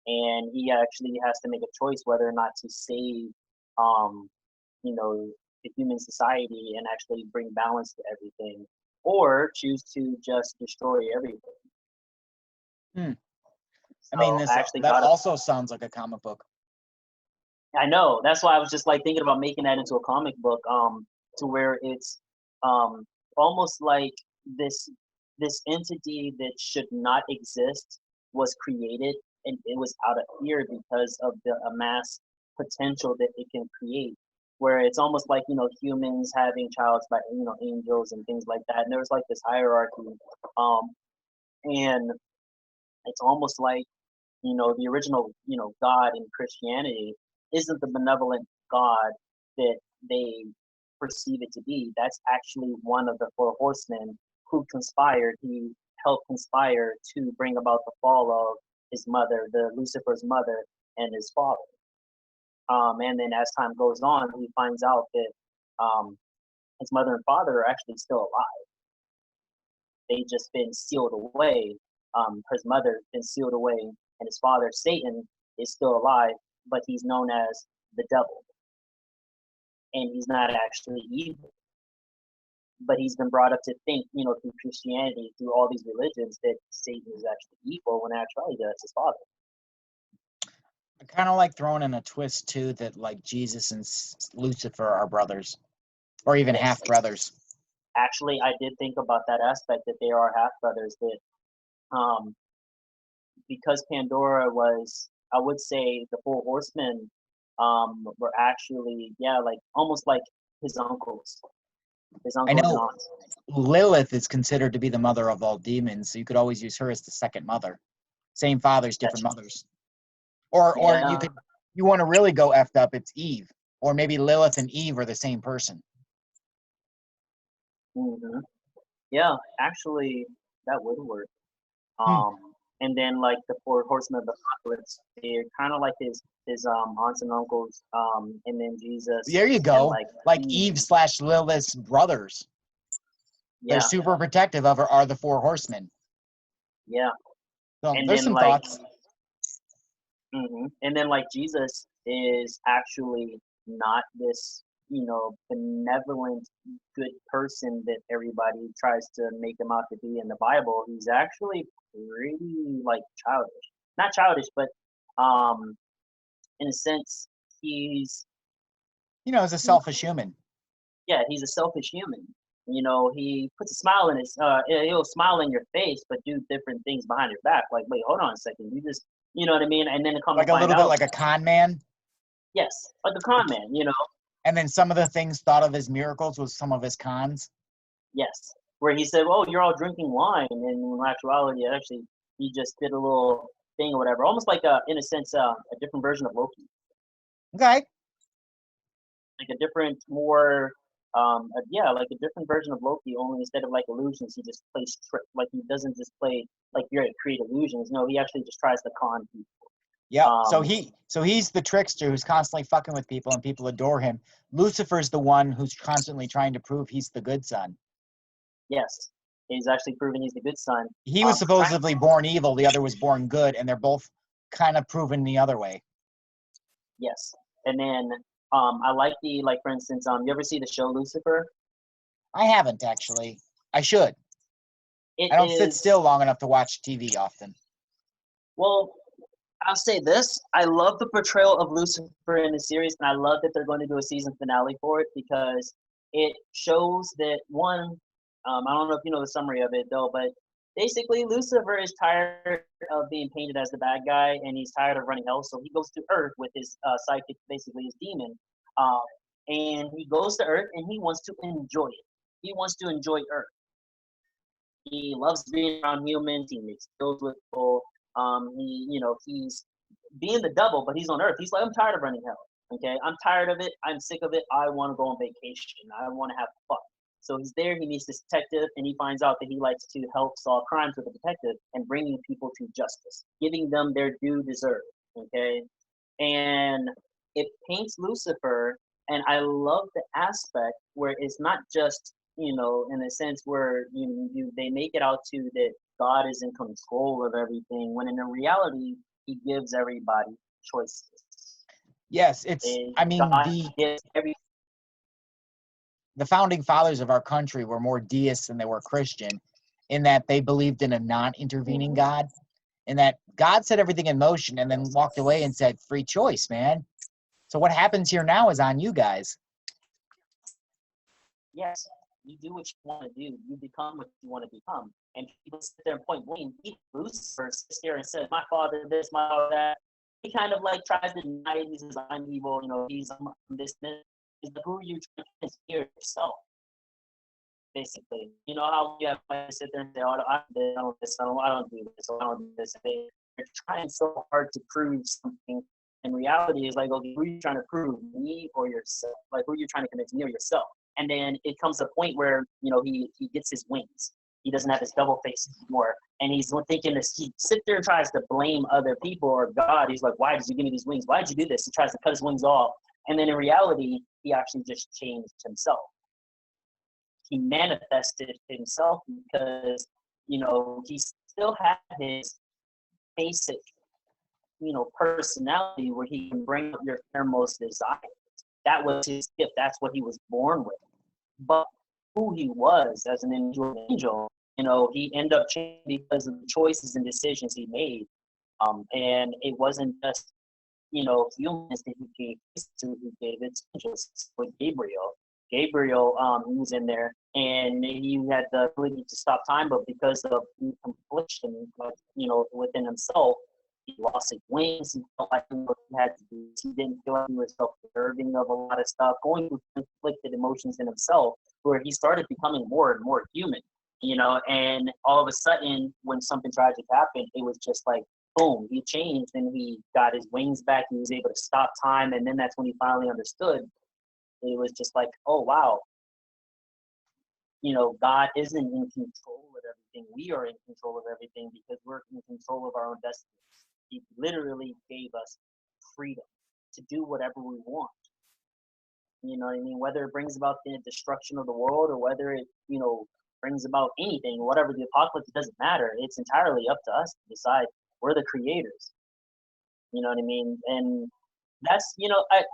And he actually has to make a choice whether or not to save, you know, the human society and actually bring balance to everything, or choose to just destroy everything. I mean, this actually that also sounds like a comic book. I know. That's why I was just like thinking about making that into a comic book, to where it's almost like this entity that should not exist was created, and it was out of fear because of the amassed potential that it can create. Where it's almost like, you know, humans having childs by, you know, angels and things like that. And there's like this hierarchy, and it's almost like, you know, the original, you know, God in Christianity isn't the benevolent God that they perceive it to be. That's actually one of the four horsemen who conspired. He helped conspire to bring about the fall of his mother, the Lucifer's mother, and his father. And then as time goes on, he finds out that his mother and father are actually still alive. They just been sealed away. His mother been sealed away, and his father, Satan, is still alive, but he's known as the devil. And he's not actually evil. But he's been brought up to think, you know, through Christianity, through all these religions, that Satan is actually evil, when actually that's his father. I kind of like throwing in a twist too, that like Jesus and Lucifer are brothers, or even half brothers. Actually, I did think about that aspect, that they are half brothers. That because Pandora was, I would say, the four horsemen were actually, yeah, like almost like his uncles. His uncles I know and aunts. Lilith is considered to be the mother of all demons, so you could always use her as the second mother. Same fathers, different mothers. Or Yeah. you want to really go effed up, it's Eve. Or maybe Lilith and Eve are the same person. Hmm. Yeah, actually, that would work. Hmm. Um, and then like the four horsemen of the apocalypse, they're kind of like his aunts and uncles, and then Jesus There you and go. like Like Eve. Eve / Lilith's brothers. They're Yeah, super protective of her, are the four horsemen. yeah. So And there's then some like, thoughts. and then like Jesus is actually not this, benevolent good person that everybody tries to make him out to be in the Bible. He's actually pretty like childish, not childish, but um, in a sense, he's As a selfish human. yeah, he's a selfish human. He puts a smile in he'll smile in your face, but do different things behind your back. Like, wait, hold on a second, you just, you know what I mean? And then to come to Like a find little bit out, like a con man. yes, like a con man. And then some of the things thought of as miracles was some of his cons. Yes, where he said, "Oh, you're all drinking wine," and in actuality, actually, he just did a little thing or whatever, almost like in a sense, a different version of Loki, Okay. like a different, more, yeah, like a different version of Loki. Only instead of like illusions, he just plays trick. Like he doesn't just play like you're to create illusions. No, he actually just tries to con people. Yep. So Um, he's the trickster who's constantly fucking with people and people adore him. Lucifer's the one who's constantly trying to prove he's the good son. yes, he's actually proven he's the good son. He was Trying, supposedly born evil, the other was born good, and they're both kind of proven the other way. yes, and then I like like for instance, you ever see the show Lucifer? I haven't actually. I should. It I don't sit is still long enough to watch TV often. well, I'll say this: I love the portrayal of Lucifer in the series, and I love that they're going to do a season finale for it because it shows that one. I don't know if you know the summary of it though, but basically Lucifer is tired of being painted as the bad guy, and he's tired of running hell. So he goes to Earth with his psychic, basically his demon, um, and he goes to Earth and he wants to enjoy it. He wants to enjoy Earth. He loves being around humans. He makes deals with people. He's being the devil, but he's on Earth. He's like, I'm tired of running hell. Okay, I'm tired of it. I'm sick of it. I want to go on vacation. I want to have fun. So he's there. He meets this detective, and he finds out that he likes to help solve crimes with a detective and bringing people to justice, giving them their due deserve. Okay, and it paints Lucifer, and I love the aspect where it's not just in a sense where they make it out to that God is in control of everything, when in reality He gives everybody choices. Yes, I mean, God gives every the founding fathers of our country were more deists than they were Christian, in that they believed in a non-intervening God, and that God set everything in motion and then walked away and said, free choice, man. So what happens here now is on you guys. yes. You do what you want to do. You become what you want to become. And people sit there and point blame. Lucifer sits there and says, "My father this, my father that." He kind of like tries to deny it. He says, "I'm evil." I'm this. Is who are you trying to steer yourself? Basically, you know how you have to sit there and say, "Oh, I don't do this. I don't do this. I don't do this." They're trying so hard to prove something. And reality is like, okay, who are you trying to prove, me or yourself? Like, who are you trying to convince, me or yourself? And then it comes to a point where he gets his wings. He doesn't have his double face anymore, and he's thinking this. He sits there and tries to blame other people or God. He's like, "Why did you give me these wings? Why did you do this?" He tries to cut his wings off, and then in reality, he actually just changed himself. He manifested himself because he still had his basic personality where he can bring up your innermost desire. That was his gift. That's what he was born with. But who he was as an angel, he ended up changing because of the choices and decisions he made. And it wasn't just humans that he gave to, he gave it to angels with Gabriel. Gabriel, he was in there, and he had the ability to stop time, but because of confliction, within himself, he lost his wings. He felt like he had to do. He didn't feel like he was self-deserving of a lot of stuff, going through conflicted emotions in himself, where he started becoming more and more human. And all of a sudden, when something tragic happened, it was just like boom, he changed and he got his wings back. He was able to stop time, and then that's when he finally understood. It was just like, oh wow, God isn't in control of everything. We are in control of everything because we're in control of our own destiny. He literally gave us freedom to do whatever we want. You know what I mean? Whether it brings about the destruction of the world or whether it, brings about anything, whatever the apocalypse, it doesn't matter. It's entirely up to us to decide. We're the creators. You know what I mean? And that's,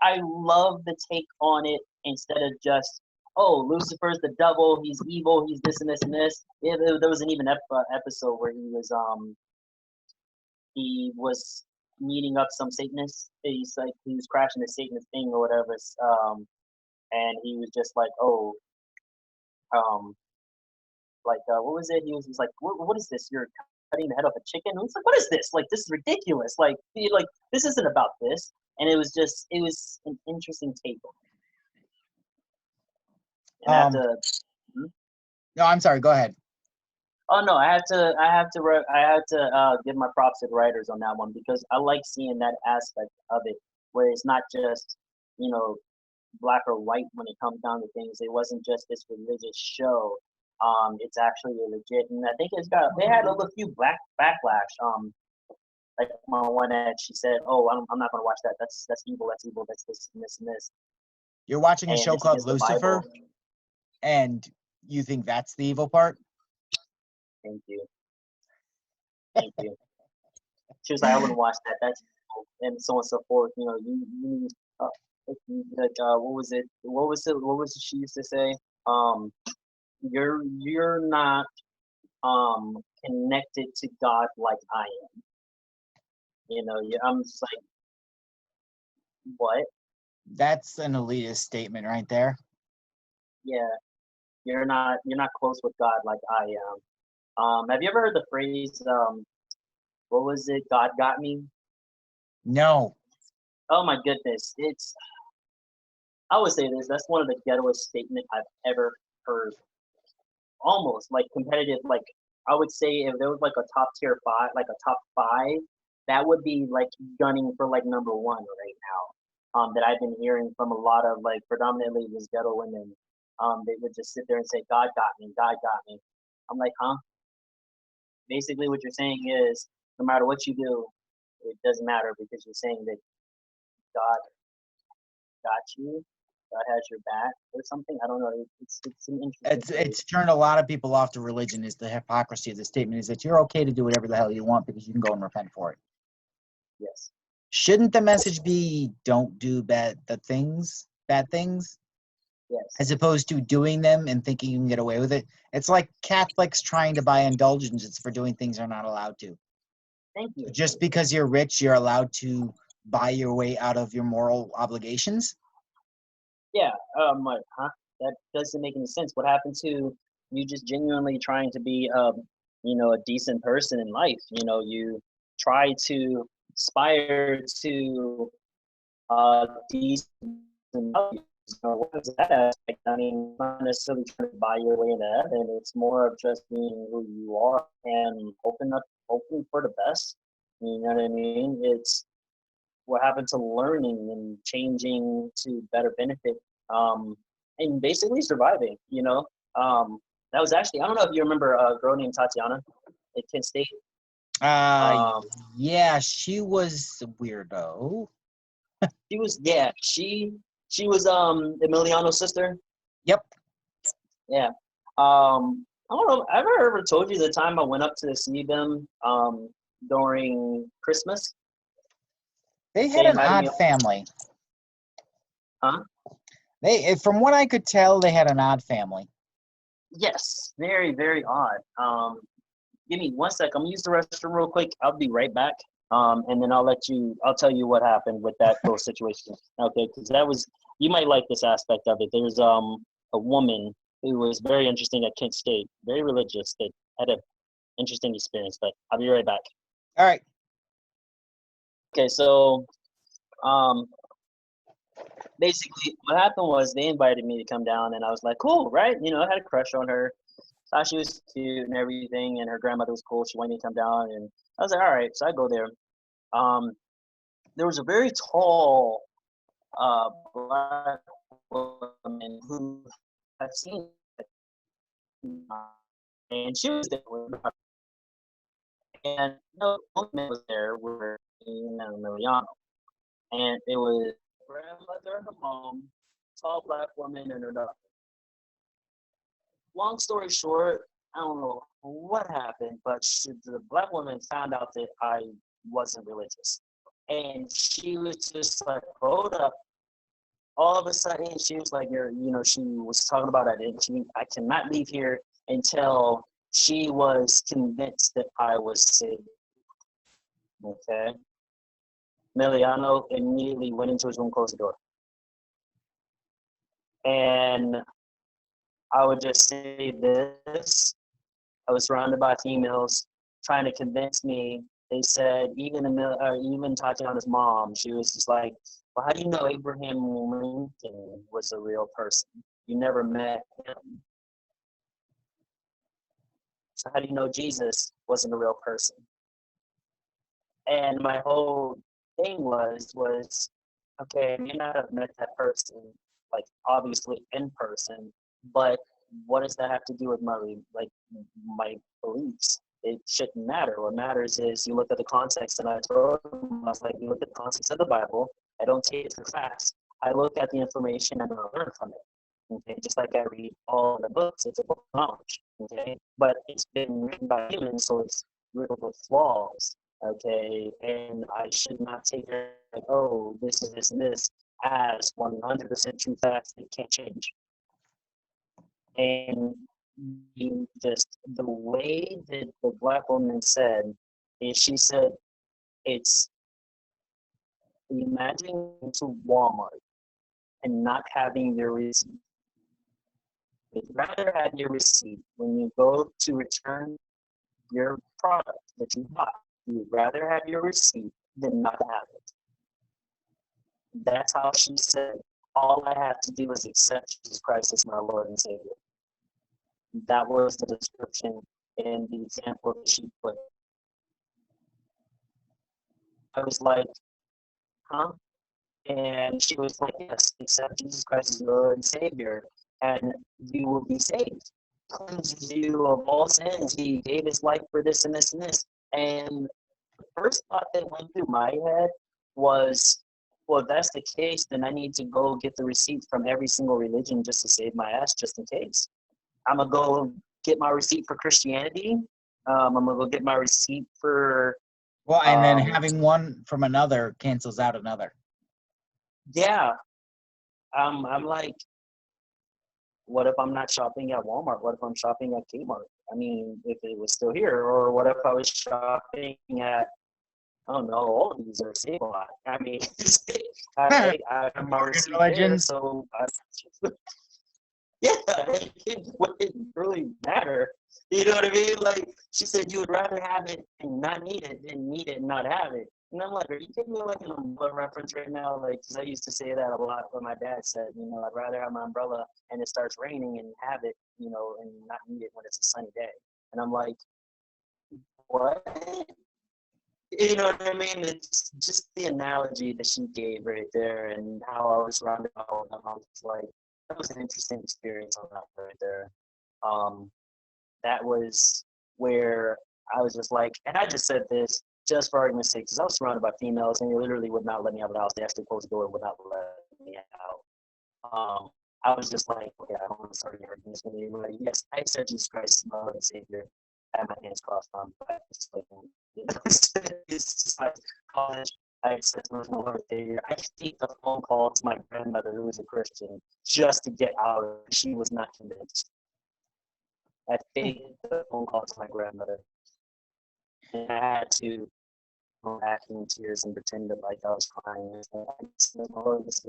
I love the take on it instead of just, oh, Lucifer's the devil, he's evil, he's this and this and this. There was an even episode where he was meeting up some Satanists. He was crashing the Satanist thing or whatever. And he was just like, oh, what was it? He was like, what is this? You're cutting the head off a chicken? And it's like, what is this? Like, this is ridiculous. Like, this isn't about this. And it was an interesting take on it. And No, I'm sorry. Go ahead. Oh no, I had to give my props to the writers on that one because I like seeing that aspect of it where it's not just, black or white when it comes down to things. It wasn't just this religious show. It's actually legit, and I think they had a few backlash. Like my one that she said, "Oh, I'm not gonna watch that. That's evil. That's evil. That's this and this and this." You're watching a show called Lucifer, and you think that's the evil part? Thank you. Thank you. She was like, "I wouldn't watch that. That's evil," and so on and so forth. You what was it? What was it she used to say? You're not connected to God like I am. I'm just like, what? That's an elitist statement right there. Yeah, you're not close with God like I am. Have you ever heard the phrase, what was it? God got me? No. Oh my goodness. I would say this, that's one of the ghettoest statements I've ever heard. Almost like competitive, like I would say if there was like a top tier 5, like a top 5, that would be like gunning for like number 1 right now. That I've been hearing from a lot of like predominantly these ghetto women. They would just sit there and say, God got me, God got me. I'm like, huh? Basically what you're saying is no matter what you do, it doesn't matter because you're saying that God got you, God has your back or something. I don't know. It's an interesting. It's turned a lot of people off to religion. Is the hypocrisy of the statement is that you're okay to do whatever the hell you want because you can go and repent for it. Yes. Shouldn't the message be don't do bad things? Yes. As opposed to doing them and thinking you can get away with it. It's like Catholics trying to buy indulgences for doing things they're not allowed to. Thank you. Just because you're rich, you're allowed to buy your way out of your moral obligations? Yeah. Like, huh? That doesn't make any sense. What happened to you just genuinely trying to be, a decent person in life? You try to aspire to decent values. What is that aspect? I mean, not necessarily trying to buy your way into heaven. It's more of just being who you are and hoping for the best. You know what I mean? It's what happened to learning and changing to better benefit, and basically surviving. That was actually, I don't know if you remember a girl named Tatiana at Kent State. Yeah, she was a weirdo. She was Emiliano's sister. Yep. Yeah. I don't know. I've ever told you the time I went up to see them during Christmas. They had an odd family. Huh? From what I could tell, they had an odd family. Yes, very, very odd. Give me 1 sec. I'm gonna use the restroom real quick. I'll be right back. And then I'll tell you what happened with that little situation. Okay, because you might like this aspect of it. There's a woman who was very interesting at Kent State, very religious, that had an interesting experience, but I'll be right back. All right. Okay, so basically what happened was they invited me to come down and I was like, cool, right? I had a crush on her. thought she was cute and everything, and her grandmother was cool. She wanted me to come down, and I was like, all right. So I go there. There was a very tall black woman who I've seen, and she was there with her. And no woman was there with her and Emiliano. And it was grandmother and her mom, tall black woman, and her daughter. Long story short, I don't know what happened, but the black woman found out that I wasn't religious. And she was just like, hold up. All of a sudden, she was like, she was talking about I cannot leave here until she was convinced that I was saved. Okay. Emiliano immediately went into his room, closed the door. And I would just say this. I was surrounded by females trying to convince me. They said, even Tatiana's mom, she was just like, well, how do you know Abraham Lincoln was a real person? You never met him. So how do you know Jesus wasn't a real person? And my whole thing was, okay, I may not have met that person, like obviously in person, but what does that have to do with my beliefs? It shouldn't matter. What matters is you look at the context, and I told them, I was like, you look at the context of the Bible. I don't take it to class. I look at the information and I learn from it. Okay, just like I read all the books, it's a book of knowledge. Okay, but it's been written by humans, so it's riddled with flaws. Okay, and I should not take it like, oh, this is this and this as 100% true facts that can't change. And the way that the black woman said is, she said, it's imagine to Walmart and not having your receipt. You'd rather have your receipt when you go to return your product that you bought. You'd rather have your receipt than not have it. That's how she said, all I have to do is accept Jesus Christ as my Lord and Savior. That was the description and the example that she put. I was like, huh? And she was like, yes, accept Jesus Christ as your Lord and Savior, and you will be saved. Cleanses you of all sins. He gave his life for this and this and this. And the first thought that went through my head was, well, if that's the case, then I need to go get the receipt from every single religion just to save my ass, just in case. I'm going to go get my receipt for Christianity. I'm going to go get my receipt for... Well, and then having one from another cancels out another. Yeah. I'm like, what if I'm not shopping at Walmart? What if I'm shopping at Kmart? I mean, if it was still here. Or what if I was shopping at, I don't know, all of these are Save-A-Lot. I mean, I'm there, so yeah, it wouldn't really matter. You know what I mean? Like, she said you would rather have it and not need it than need it and not have it. And I'm like, are you giving me like an umbrella reference right now? Like, because I used to say that a lot when my dad said, I'd rather have my umbrella and it starts raining and have it, and not need it when it's a sunny day. And I'm like, what? You know what I mean? It's just the analogy that she gave right there, and how I was surrounded by all of them. I was like, that was an interesting experience on that right there. That was where I was just like, and I just said this just for argument's sake, because I was surrounded by females, and they literally would not let me out of the house. They actually closed the door and would not let me out. I was just like, okay, I don't want to start arguments with anybody. Yes, I accept Jesus Christ as my Lord and Savior. I have my hands crossed on, but it's just like college. I accept him as my Lord and Savior. I take the phone call to my grandmother, who was a Christian, just to get out of it. She was not convinced. I faked the phone call to my grandmother, and I had to go back in tears and pretend that like I was crying. She's like, oh, she's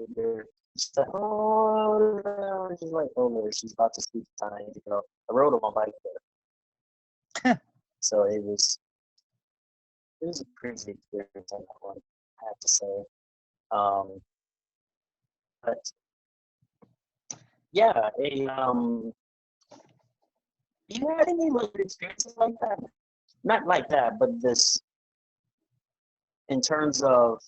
like, oh Lord, she's about to speak time. I rode on my bike there. So it was a crazy experience on that one, I have to say. But yeah, You had any like experiences like that? Not like that, but this in terms of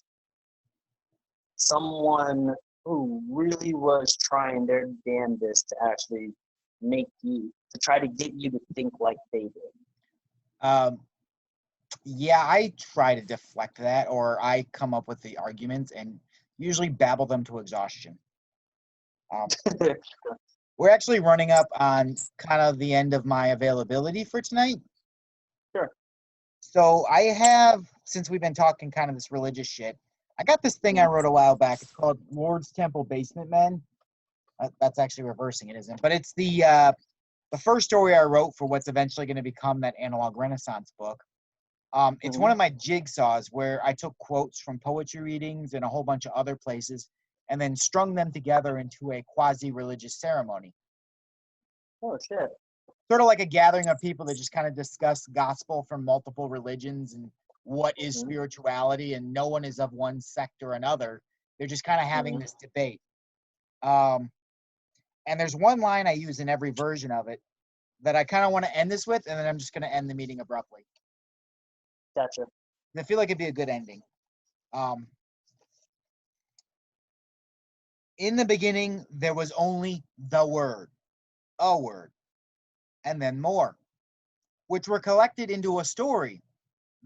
someone who really was trying their damnedest to actually make you to try to get you to think like they did. Yeah, I try to deflect that, or I come up with the arguments and usually babble them to exhaustion. We're actually running up on kind of the end of my availability for tonight. Sure. So I have, since we've been talking kind of this religious shit, I got this thing I wrote a while back. It's called Lord's Temple Basement Men. That's actually reversing it, isn't it? But it's the first story I wrote for what's eventually going to become that Analog Renaissance book. It's one of my jigsaws where I took quotes from poetry readings and a whole bunch of other places and then strung them together into a quasi-religious ceremony. Oh, shit. Sort of like a gathering of people that just kind of discuss gospel from multiple religions and what is spirituality, and no one is of one sect or another. They're just kind of having this debate. And there's one line I use in every version of it that I kind of want to end this with, and then I'm just going to end the meeting abruptly. Gotcha. I feel like it'd be a good ending. In the beginning, there was only the word, a word, and then more, which were collected into a story,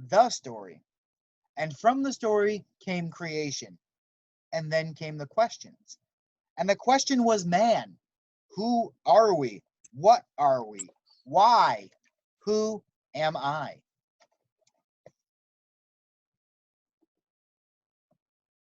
the story. And from the story came creation, and then came the questions. And the question was man. Who are we? What are we? Why? Who am I?